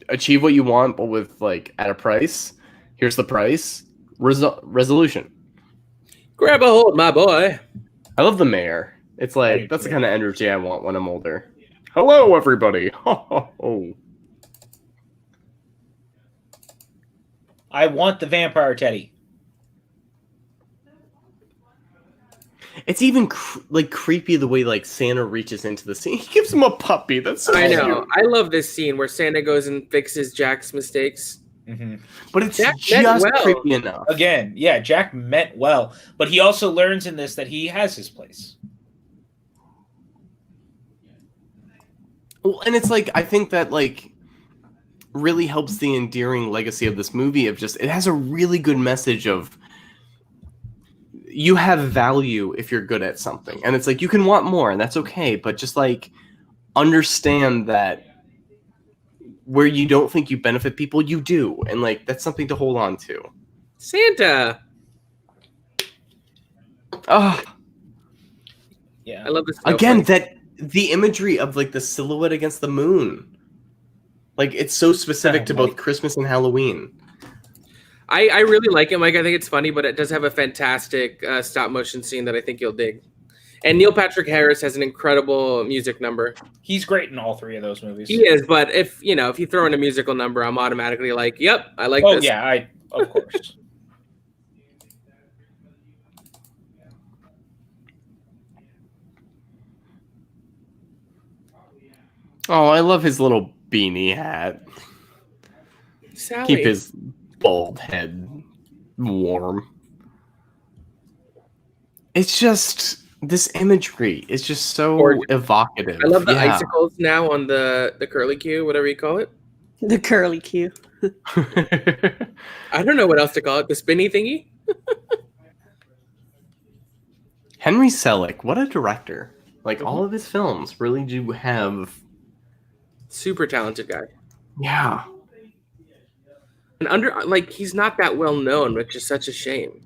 achieve what you want, but with like at a price. Here's the price. Resolution. Grab a hold, my boy. I love the mayor. It's like that's the kind of energy I want when I'm older. Hello, everybody. Oh. I want the vampire Teddy. It's even creepy the way like Santa reaches into the scene. He gives him a puppy. That's so I know. cute. I love this scene where Santa goes and fixes Jack's mistakes. But it's just creepy enough. Again, yeah, Jack meant well, but he also learns in this that he has his place. Well, and it's like I think that like really helps the endearing legacy of this movie of just it has a really good message of you have value if you're good at something, and it's like you can want more and that's okay, but just like understand that where you don't think you benefit people, you do, and like that's something to hold on to. Santa. Oh yeah, I love this again that the imagery of like the silhouette against the moon. Like, it's so specific to both Christmas and Halloween. I really like it, Mike. I think it's funny, but it does have a fantastic stop-motion scene that I think you'll dig. And Neil Patrick Harris has an incredible music number. He's great in all three of those movies. He is, but if you throw in a musical number, I'm automatically like, yep, I like this. Oh yeah, of course. Oh, I love his little beanie hat. Sally. Keep his bald head warm. It's just this imagery is just so evocative. I love the icicles now on the curly Q, whatever you call it. The curly Q. I don't know what else to call it. The spinny thingy. Henry Selick, what a director! Like all of his films really do have super talented guy. Yeah. And he's not that well known, which is such a shame.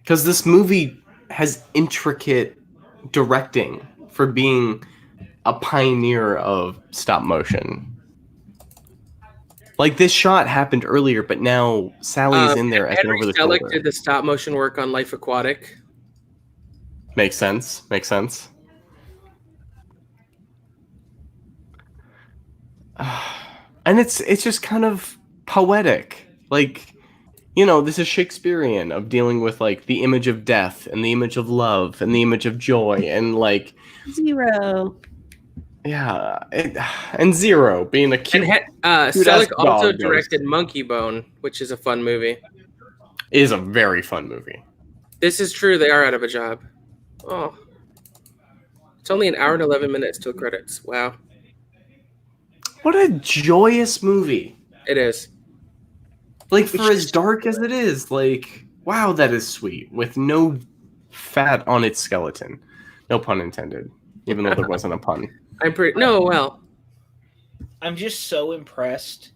Because this movie has intricate directing for being a pioneer of stop motion. Like this shot happened earlier, but now Sally's in there as an over the shoulder. Selick did the stop motion work on Life Aquatic. Makes sense. Makes sense. And it's just kind of poetic. Like, this is Shakespearean of dealing with like the image of death and the image of love and the image of joy and like Zero. Yeah, and Zero being a cute. And Selick also directed Monkey Bone, which is a fun movie. It is a very fun movie. This is true. They are out of a job. Oh, it's only an hour and 11 minutes till credits. Wow. What a joyous movie. It is. Like, for as dark as it is, like, wow, that is sweet. With no fat on its skeleton. No pun intended. Even though there wasn't a pun. I'm just so impressed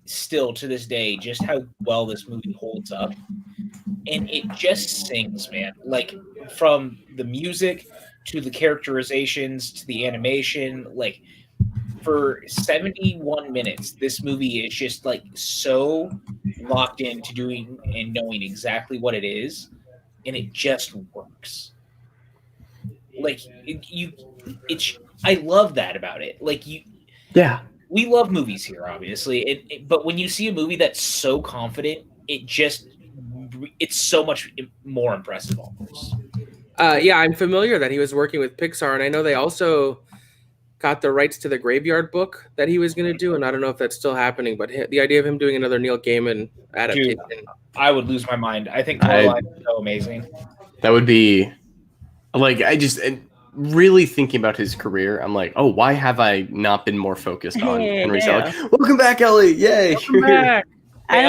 still to this day just how well this movie holds up. And it just sings, man. Like, from the music to the characterizations to the animation, like, for 71 minutes, this movie is just like so locked into doing and knowing exactly what it is, and it just works. Like I love that about it. Like we love movies here, obviously, but when you see a movie that's so confident, it's so much more impressive almost. Yeah, I'm familiar that he was working with Pixar, and I know they also got the rights to the Graveyard Book that he was going to do, and I don't know if that's still happening, but the idea of him doing another Neil Gaiman adaptation. Dude, I would lose my mind. I think Coraline is so amazing. That would be, like, really thinking about his career, I'm like, oh, why have I not been more focused on Henry Selick? Welcome back, Ellie! Yay! Welcome back. I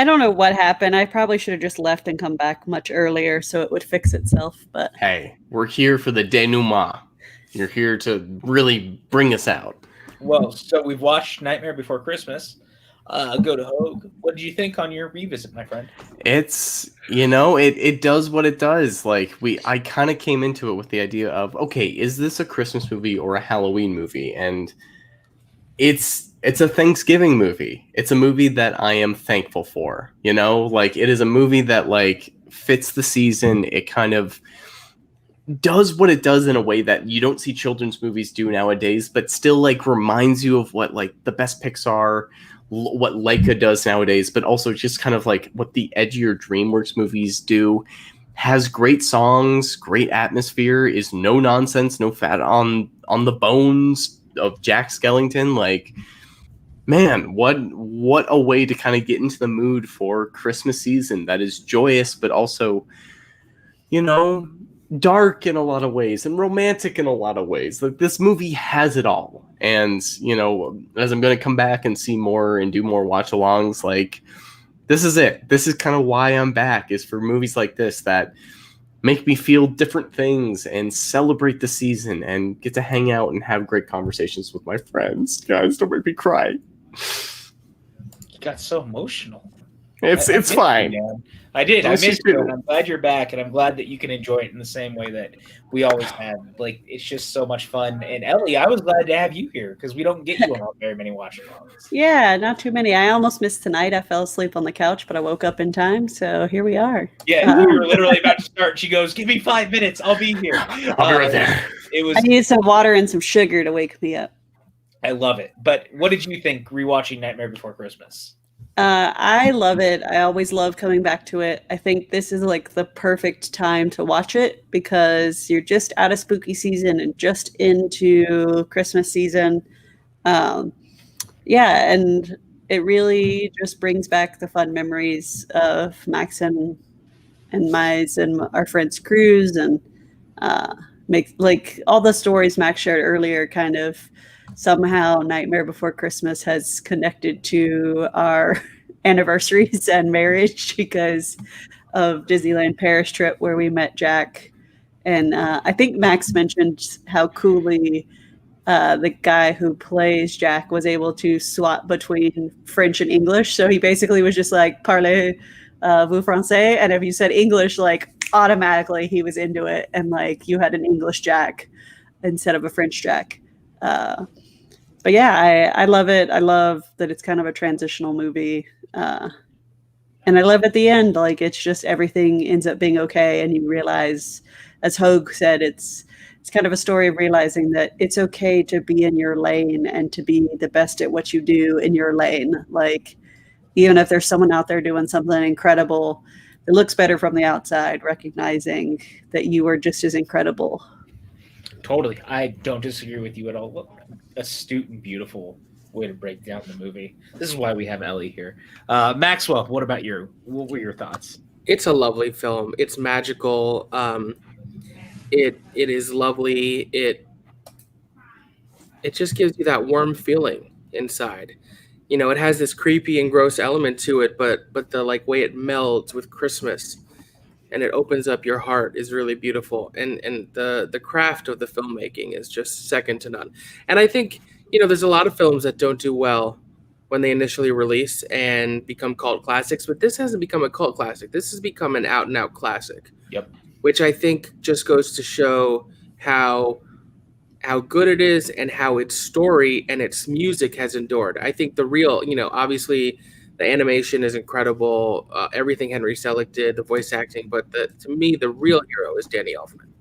don't know what happened. I probably should have just left and come back much earlier so it would fix itself. But hey, we're here for the denouement. You're here to really bring us out. Well, so we've watched Nightmare Before Christmas. Go to Hogue. What did you think on your revisit, my friend? It's, it does what it does. Like, I kind of came into it with the idea of, okay, is this a Christmas movie or a Halloween movie? And it's a Thanksgiving movie. It's a movie that I am thankful for. Like, it is a movie that like fits the season. It kind of does what it does in a way that you don't see children's movies do nowadays, but still like reminds you of what like the best Pixar, what Leica does nowadays, but also just kind of like what the edgier DreamWorks movies do. Has great songs, great atmosphere, is no nonsense, no fat on the bones of Jack Skellington. Like, man, what a way to kind of get into the mood for Christmas season that is joyous, but also, dark in a lot of ways and romantic in a lot of ways. Like, this movie has it all. And, as I'm going to come back and see more and do more watch-alongs, like, this is it. This is kind of why I'm back, is for movies like this that make me feel different things and celebrate the season and get to hang out and have great conversations with my friends. Guys, don't make me cry. You got so emotional. It's fine. Man. I did. I Yes, you missed you, do. and I'm glad you're back, and I'm glad that you can enjoy it in the same way that we always have. Like, it's just so much fun. And Ellie, I was glad to have you here because we don't get you on very many watch-alongs. Yeah, not too many. I almost missed tonight. I fell asleep on the couch, but I woke up in time, so here we are. Yeah, we were literally about to start. She goes, "Give me 5 minutes. I'll be here." I'll be right there. It was. I needed some water and some sugar to wake me up. I love it. But what did you think rewatching Nightmare Before Christmas? I love it. I always love coming back to it. I think this is like the perfect time to watch it because you're just out of spooky season and just into Christmas season. Yeah, and it really just brings back the fun memories of Max and Mize and our friend's cruise and makes like all the stories Max shared earlier kind of somehow Nightmare Before Christmas has connected to our anniversaries and marriage because of Disneyland Paris trip where we met Jack. And I think Max mentioned how coolly the guy who plays Jack was able to swap between French and English. So he basically was just like, parlez vous français? And if you said English, like automatically he was into it. And like you had an English Jack instead of a French Jack. But yeah, I love it. I love that it's kind of a transitional movie. And I love at the end, like it's just everything ends up being okay. And you realize, as Hogue said, it's kind of a story of realizing that it's okay to be in your lane and to be the best at what you do in your lane. Like, even if there's someone out there doing something incredible, it looks better from the outside, recognizing that you are just as incredible. Totally. I don't disagree with you at all. What astute and beautiful way to break down the movie. This is why we have Ellie here. Maxwell, what were your thoughts? It's a lovely film. It's magical. It is lovely. It just gives you that warm feeling inside. You know, it has this creepy and gross element to it, but the like way it melds with Christmas and it opens up your heart is really beautiful. And the craft of the filmmaking is just second to none. And I think, you know, there's a lot of films that don't do well when they initially release and become cult classics, but this hasn't become a cult classic. This has become an out and out classic. Yep. Which I think just goes to show how good it is and how its story and its music has endured. I think the real, you know, obviously the animation is incredible. Everything Henry Selick did, the voice acting, but to me, the real hero is Danny Elfman.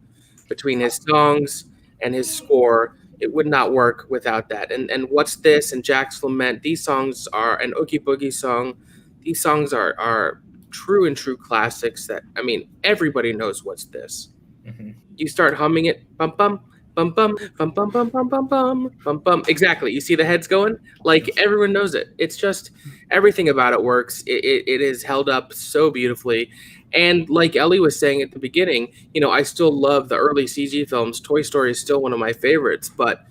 Between his songs and his score, it would not work without that. And What's This and Jack's Lament, these songs are an Oogie Boogie song. These songs are true classics that, I mean, everybody knows What's This. Mm-hmm. You start humming it, bum bum bum bum bum bum bum bum bum bum bum bum. Exactly. You see the heads going? Like everyone knows it. It's just everything about it works. It is held up so beautifully. And like Ellie was saying at the beginning, you know, I still love the early CG films. Toy Story is still one of my favorites, but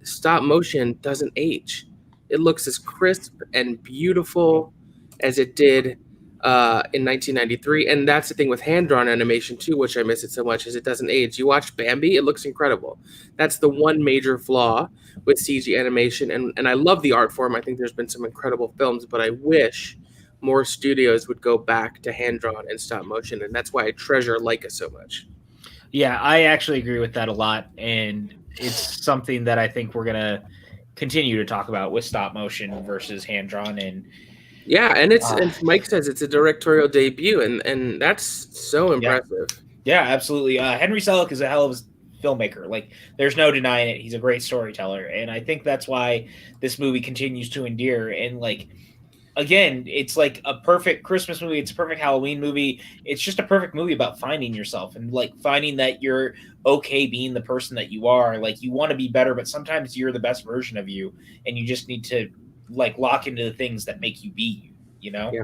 stop motion doesn't age. It looks as crisp and beautiful as it did in 1993. And that's the thing with hand-drawn animation too, which I miss it so much, is it doesn't age. You watch Bambi, it looks incredible. That's the one major flaw with CG animation. And I love the art form. I think there's been some incredible films, but I wish more studios would go back to hand-drawn and stop motion. And that's why I treasure Leica so much. Yeah, I actually agree with that a lot. And it's something that I think we're going to continue to talk about with stop motion versus hand-drawn. And yeah, and and Mike says it's a directorial debut, and that's so impressive. Yeah, absolutely. Henry Selick is a hell of a filmmaker. Like, there's no denying it. He's a great storyteller, and I think that's why this movie continues to endear. And like, again, it's like a perfect Christmas movie. It's a perfect Halloween movie. It's just a perfect movie about finding yourself and like finding that you're okay being the person that you are. Like, you want to be better, but sometimes you're the best version of you, and you just need to like lock into the things that make you be you know? Yeah.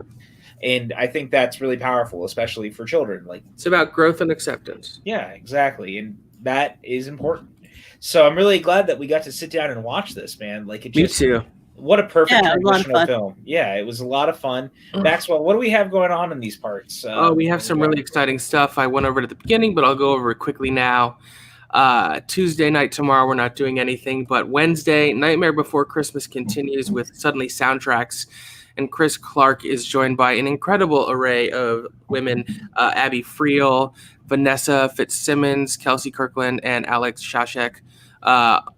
And I think that's really powerful, especially for children. Like, it's about growth and acceptance. Yeah, exactly. And that is important. So I'm really glad that we got to sit down and watch this, man. Like, it just, me too. What a perfect traditional film. Yeah, it was a lot of fun. Maxwell, what do we have going on in these parts? We have some really exciting stuff. I went over it at the beginning, but I'll go over it quickly now. Tuesday night tomorrow, we're not doing anything, but Wednesday, Nightmare Before Christmas continues with Suddenly Soundtracks. and Chris Clark is joined by an incredible array of women, Abby Friel, Vanessa Fitzsimmons, Kelsey Kirkland, and Alex Shashek.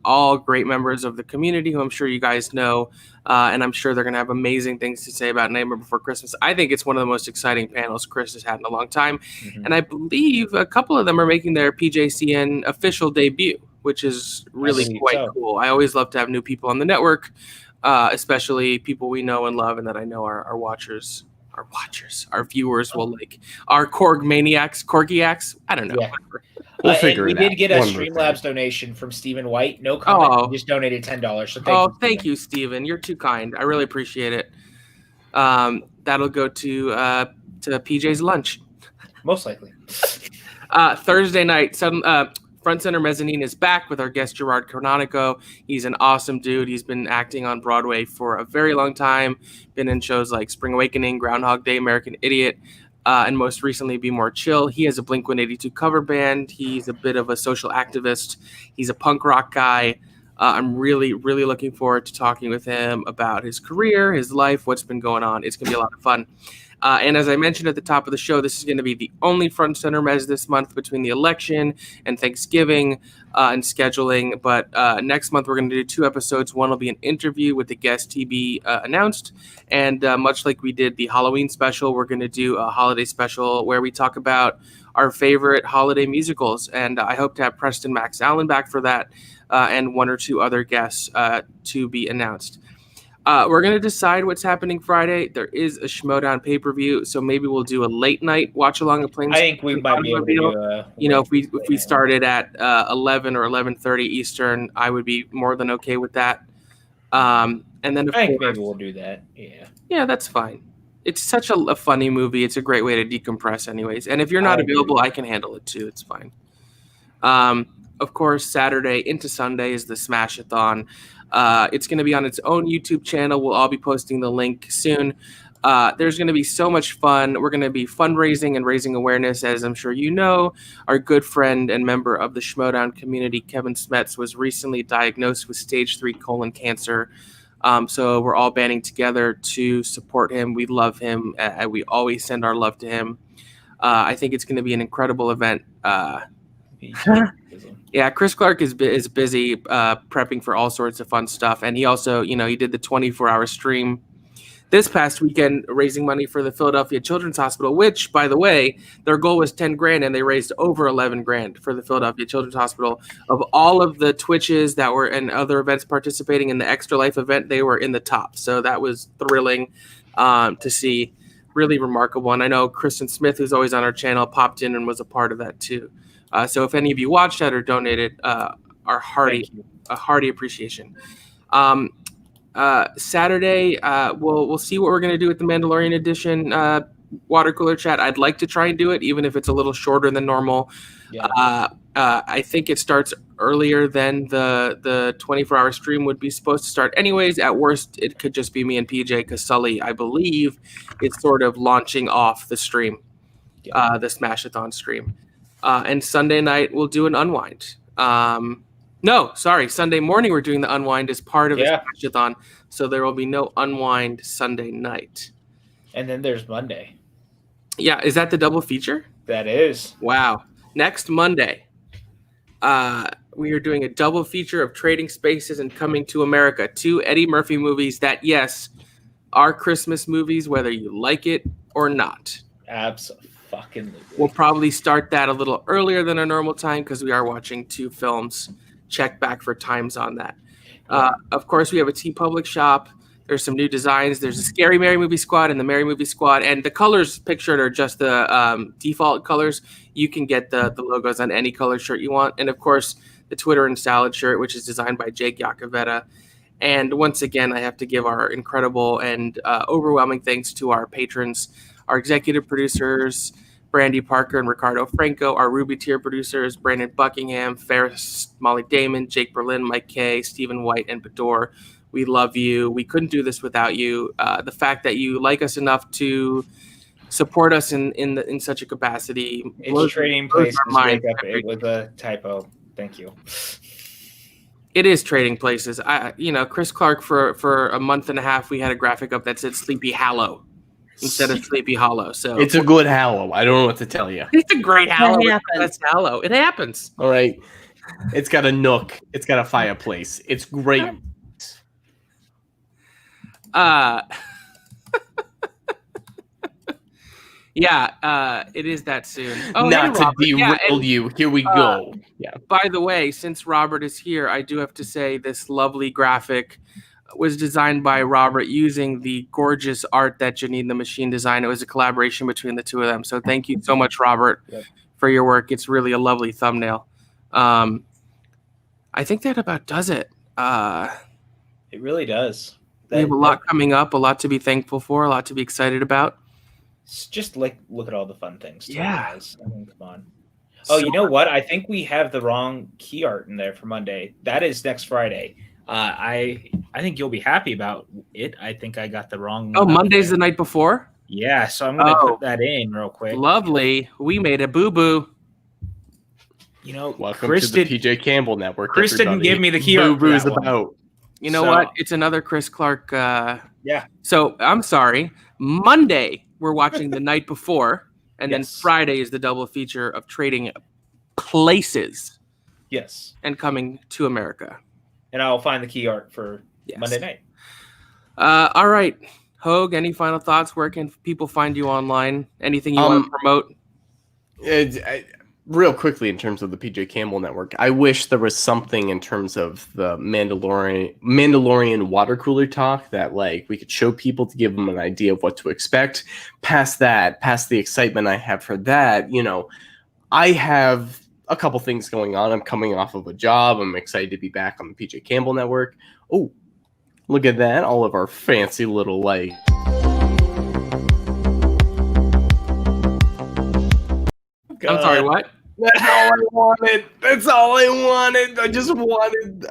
All great members of the community who I'm sure you guys know, and I'm sure they're going to have amazing things to say about Nightmare Before Christmas. I think it's one of the most exciting panels Chris has had in a long time, and I believe a couple of them are making their PJCN official debut, which is really quite cool. I always love to have new people on the network, especially people we know and love and that I know our watchers. Our viewers will like. Our Korg maniacs, Korgiacs. I don't know. Yeah. We'll figure it out. We did get a Streamlabs donation from Stephen White. No comment. He just donated $10. So thank you, Stephen. You're too kind. I really appreciate it. That'll go to PJ's lunch. Most likely. Thursday night, Front Center Mezzanine is back with our guest Gerard Canonico. He's an awesome dude. He's been acting on Broadway for a very long time. Been in shows like Spring Awakening, Groundhog Day, American Idiot, and most recently Be More Chill. He has a Blink-182 cover band. He's a bit of a social activist. He's a punk rock guy. I'm really, really looking forward to talking with him about his career, his life, what's been going on. It's going to be a lot of fun. And as I mentioned at the top of the show, this is going to be the only Front Center Mez this month between the election and Thanksgiving and scheduling. But next month, we're going to do 2 episodes. One will be an interview with the guest to be announced. And much like we did the Halloween special, we're going to do a holiday special where we talk about our favorite holiday musicals. And I hope to have Preston Max Allen back for that and 1 or 2 other guests to be announced. We're going to decide what's happening Friday. There is a Schmodown pay-per-view, so maybe we'll do a late night watch along of Planes. I think we might be able to do if we started at 11 or 11:30 Eastern, I would be more than okay with that. And then I think maybe we'll do that. Yeah, that's fine. It's such a funny movie. It's a great way to decompress anyways. And if you're not available, I can handle it too. It's fine. Of course, Saturday into Sunday is the Smash-a-thon. It's going to be on its own YouTube channel. We'll all be posting the link soon. There's going to be so much fun. We're going to be fundraising and raising awareness. As I'm sure you know, our good friend and member of the Schmodown community, Kevin Smets, was recently diagnosed with stage 3 colon cancer. So we're all banding together to support him. We love him. We always send our love to him. I think it's going to be an incredible event. Yeah, Chris Clark is busy prepping for all sorts of fun stuff. And he also, he did the 24-hour stream this past weekend raising money for the Philadelphia Children's Hospital, which, by the way, their goal was $10,000 and they raised over $11,000 for the Philadelphia Children's Hospital. Of all of the Twitches that were and other events participating in the Extra Life event, they were in the top. So that was thrilling to see. Really remarkable. And I know Kristen Smith, who's always on our channel, popped in and was a part of that too. So if any of you watched that or donated, a hearty appreciation. Saturday, we'll see what we're going to do with the Mandalorian edition water cooler chat. I'd like to try and do it, even if it's a little shorter than normal. Yeah. I think it starts earlier than the 24-hour stream would be supposed to start. Anyways, at worst, it could just be me and PJ because Sully, I believe, is sort of launching off the stream, the Smash-a-thon stream. And Sunday night, we'll do an unwind. Sunday morning, we're doing the unwind as part of the Smash-a-thon. So there will be no unwind Sunday night. And then there's Monday. Yeah, is that the double feature? That is. Wow. Next Monday, we are doing a double feature of Trading Spaces and Coming to America, 2 Eddie Murphy movies that, yes, are Christmas movies, whether you like it or not. Absolutely. We'll probably start that a little earlier than our normal time because we are watching 2 films. Check back for times on that. Of course, we have a TeePublic shop. There's some new designs. There's a Scary Mary Movie Squad and the Merry Movie Squad. And the colors pictured are just the default colors. You can get the logos on any color shirt you want. And, of course, the Twitter and Salad shirt, which is designed by Jake Iacovetta. And once again, I have to give our incredible and overwhelming thanks to our patrons, our executive producers, Brandy Parker and Ricardo Franco, our Ruby tier producers, Brandon Buckingham, Ferris, Molly Damon, Jake Berlin, Mike Kay, Stephen White, and Bador. We love you. We couldn't do this without you. The fact that you like us enough to support us in such a capacity. It's Trading Places. It was a typo. Thank you. It is Trading Places. Chris Clark for a month and a half, we had a graphic up that said Sleepy Hollow instead of Sleepy Hollow. So it's a good Hallow. I don't know what to tell you. It's a great Hallow. That's Hallow. It happens. All right. It's got a nook. It's got a fireplace. It's great. It is that soon. Not to derail you. Here we go. Yeah. By the way, since Robert is here, I do have to say this lovely graphic was designed by Robert using the gorgeous art that Janine the Machine designed. It was a collaboration between the two of them. So thank you so much, Robert, for your work. It's really a lovely thumbnail. I think that about does it. It really does. We have a lot coming up, a lot to be thankful for, a lot to be excited about. Just look at all the fun things. Guys. I mean, come on. Oh, you know what? I think we have the wrong key art in there for Monday. That is next Friday. I think you'll be happy about it. I think I got the wrong. Oh, Monday's the night before? Yeah, so I'm going to put that in real quick. Lovely. We made a boo-boo. You know, welcome to the PJ Campbell Network. Chris didn't give me the key art. Boo-boo's about. You know what? It's another Chris Clark. Yeah. So I'm sorry. Monday, we're watching the night before, and then Friday is the double feature of Trading Places. Yes. And Coming to America. And I'll find the key art for Monday night. All right. Hogue, any final thoughts? Where can people find you online? Anything you want to promote? Real quickly, in terms of the PJ Campbell Network, I wish there was something in terms of the Mandalorian water cooler talk that we could show people to give them an idea of what to expect. Past the excitement I have for that, I have a couple things going on. I'm coming off of a job. I'm excited to be back on the PJ Campbell Network. Oh, look at that. All of our fancy little I'm sorry, what? That's all I wanted. That's all I wanted. I just wanted.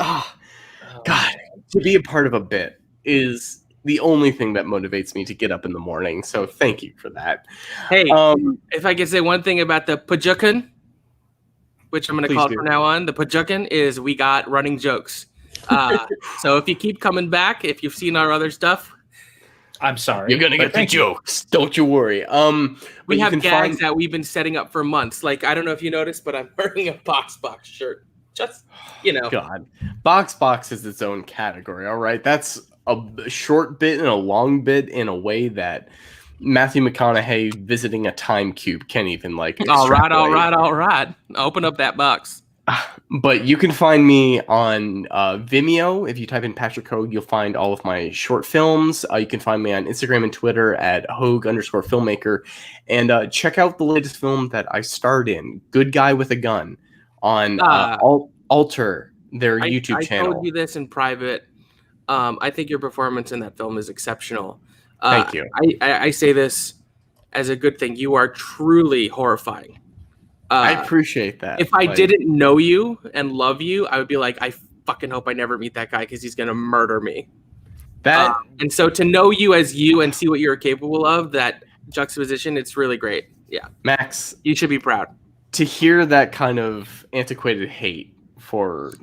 God, to be a part of a bit is the only thing that motivates me to get up in the morning. So thank you for that. Hey, if I could say one thing about the Pajukan, which I'm going to call it from now on, the Pajukan is we got running jokes. So if you keep coming back, if you've seen our other stuff, I'm sorry. You're going to get the jokes. Don't you worry. We have gags that we've been setting up for months. I don't know if you noticed, but I'm wearing a Box shirt. Just, God. Box is its own category, all right? That's a short bit and a long bit in a way that Matthew McConaughey visiting a time cube can't even, All right. Open up that box. But you can find me on Vimeo. If you type in Patrick Hogue, you'll find all of my short films. You can find me on Instagram and Twitter at Hogue_filmmaker. And check out the latest film that I starred in, Good Guy with a Gun, on Alter, their YouTube channel. I told you this in private. I think your performance in that film is exceptional. Thank you. I say this as a good thing. You are truly horrifying. I appreciate that. If I didn't know you and love you, I would be like, I fucking hope I never meet that guy because he's gonna murder me. And so to know you as you and see what you're capable of, that juxtaposition, it's really great. Yeah, Max, you should be proud. To hear that kind of antiquated hate for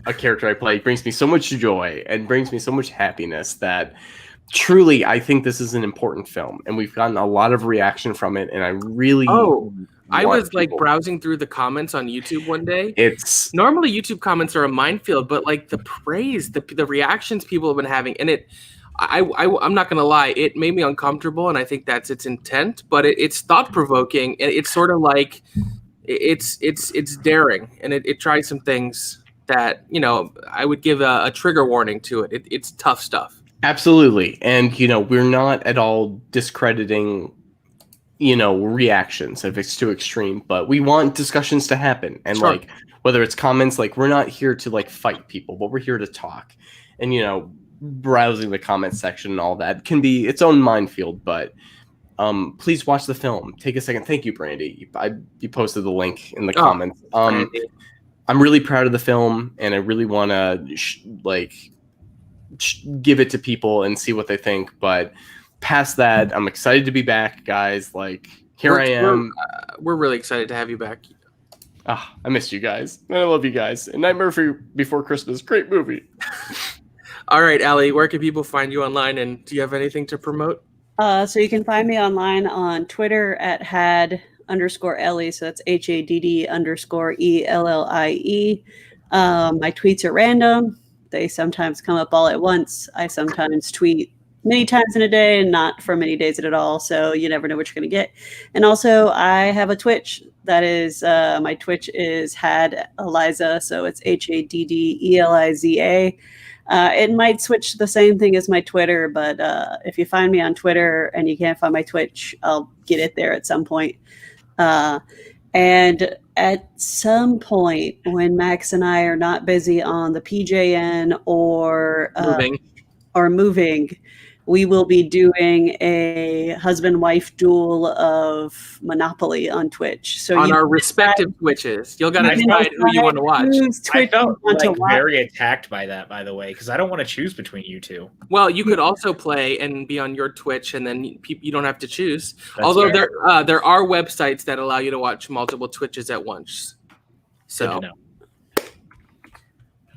a character I play brings me so much joy and brings me so much happiness that truly I think this is an important film, and we've gotten a lot of reaction from it, and I really. I was browsing through the comments on YouTube one day. It's normally YouTube comments are a minefield, but the praise, the reactions people have been having, and I'm not gonna lie, it made me uncomfortable, and I think that's its intent. But it's thought provoking, and it's sort of it's daring, and it tries some things that I would give a trigger warning to it. It's tough stuff. Absolutely, and we're not at all discrediting reactions if it's too extreme, but we want discussions to happen. And whether it's comments, we're not here to fight people, but we're here to talk. And, browsing the comment section and all that can be its own minefield, but please watch the film. Take a second. Thank you, Brandy. You posted the link in the comments. I'm really proud of the film, and I really want to give it to people and see what they think. But past that, I'm excited to be back, guys. I am. We're really excited to have you back. I missed you guys. I love you guys. And Nightmare Before Christmas, great movie. All right, Allie, where can people find you online? And do you have anything to promote? So you can find me online on Twitter at had_Ellie. So that's HADD_ELLIE. My tweets are random. They sometimes come up all at once. I sometimes tweet many times in a day and not for many days at all. So you never know what you're going to get. And also I have a Twitch that is, my Twitch is Had Eliza. So it's HADDELIZA. It might switch to the same thing as my Twitter, but if you find me on Twitter and you can't find my Twitch, I'll get it there at some point. And at some point when Max and I are not busy on the PJN or moving, we will be doing a husband-wife duel of Monopoly on Twitch. So on our respective Twitches, you'll gotta decide who you want to watch. I felt very attacked by that, by the way, because I don't want to choose between you two. Well, you could also play and be on your Twitch, and then you don't have to choose. Although there are websites that allow you to watch multiple Twitches at once. So,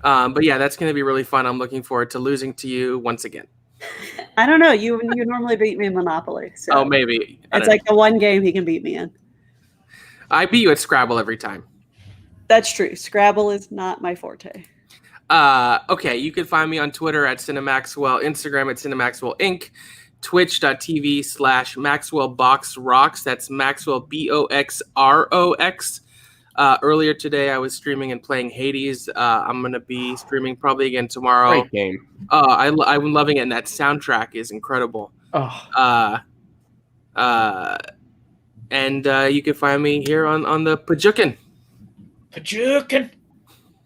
but yeah, that's going to be really fun. I'm looking forward to losing to you once again. I don't know. You normally beat me in Monopoly. So oh, maybe. It's like the one game he can beat me in. I beat you at Scrabble every time. That's true. Scrabble is not my forte. Okay, you can find me on Twitter at Cinemaxwell, Instagram at Cinemaxwell Inc., twitch.tv/MaxwellBoxRocks. That's Maxwell BOXROX. Earlier today, I was streaming and playing Hades. I'm going to be streaming probably again tomorrow. Great game. I'm loving it, and that soundtrack is incredible. Oh. And you can find me here on the Pajukin. Pajukin.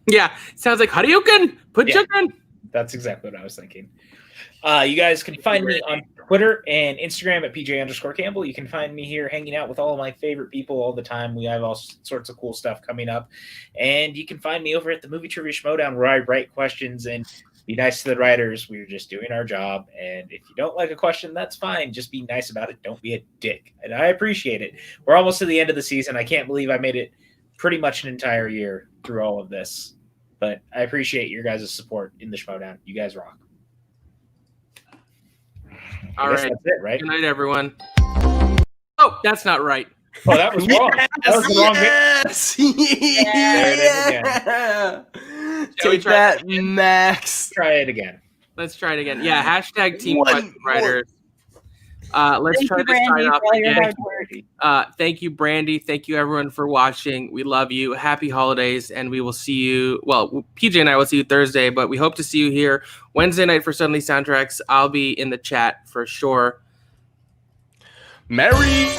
Yeah, sounds like Hadouken. Pajukin. Yeah, that's exactly what I was thinking. You guys can find me on Twitter and Instagram at PJ_Campbell. You can find me here hanging out with all of my favorite people all the time. We have all sorts of cool stuff coming up. And you can find me over at the Movie Trivia Schmodown, where I write questions and be nice to the writers. We're just doing our job. And if you don't like a question, that's fine. Just be nice about it. Don't be a dick. And I appreciate it. We're almost to the end of the season. I can't believe I made it pretty much an entire year through all of this. But I appreciate your guys' support in the Schmodown. You guys rock. All right. That's it, right? Good night, everyone. Oh, that's not right. Oh, that was wrong. That was the wrong Take that, Max. Try it again. Let's try it again. Yeah, hashtag Team Writers. Let's try to sign off again. Thank you, Brandy. Thank you, everyone, for watching. We love you. Happy holidays, and we will see you. Well, PJ and I will see you Thursday, but we hope to see you here Wednesday night for Suddenly Soundtracks. I'll be in the chat for sure. Merry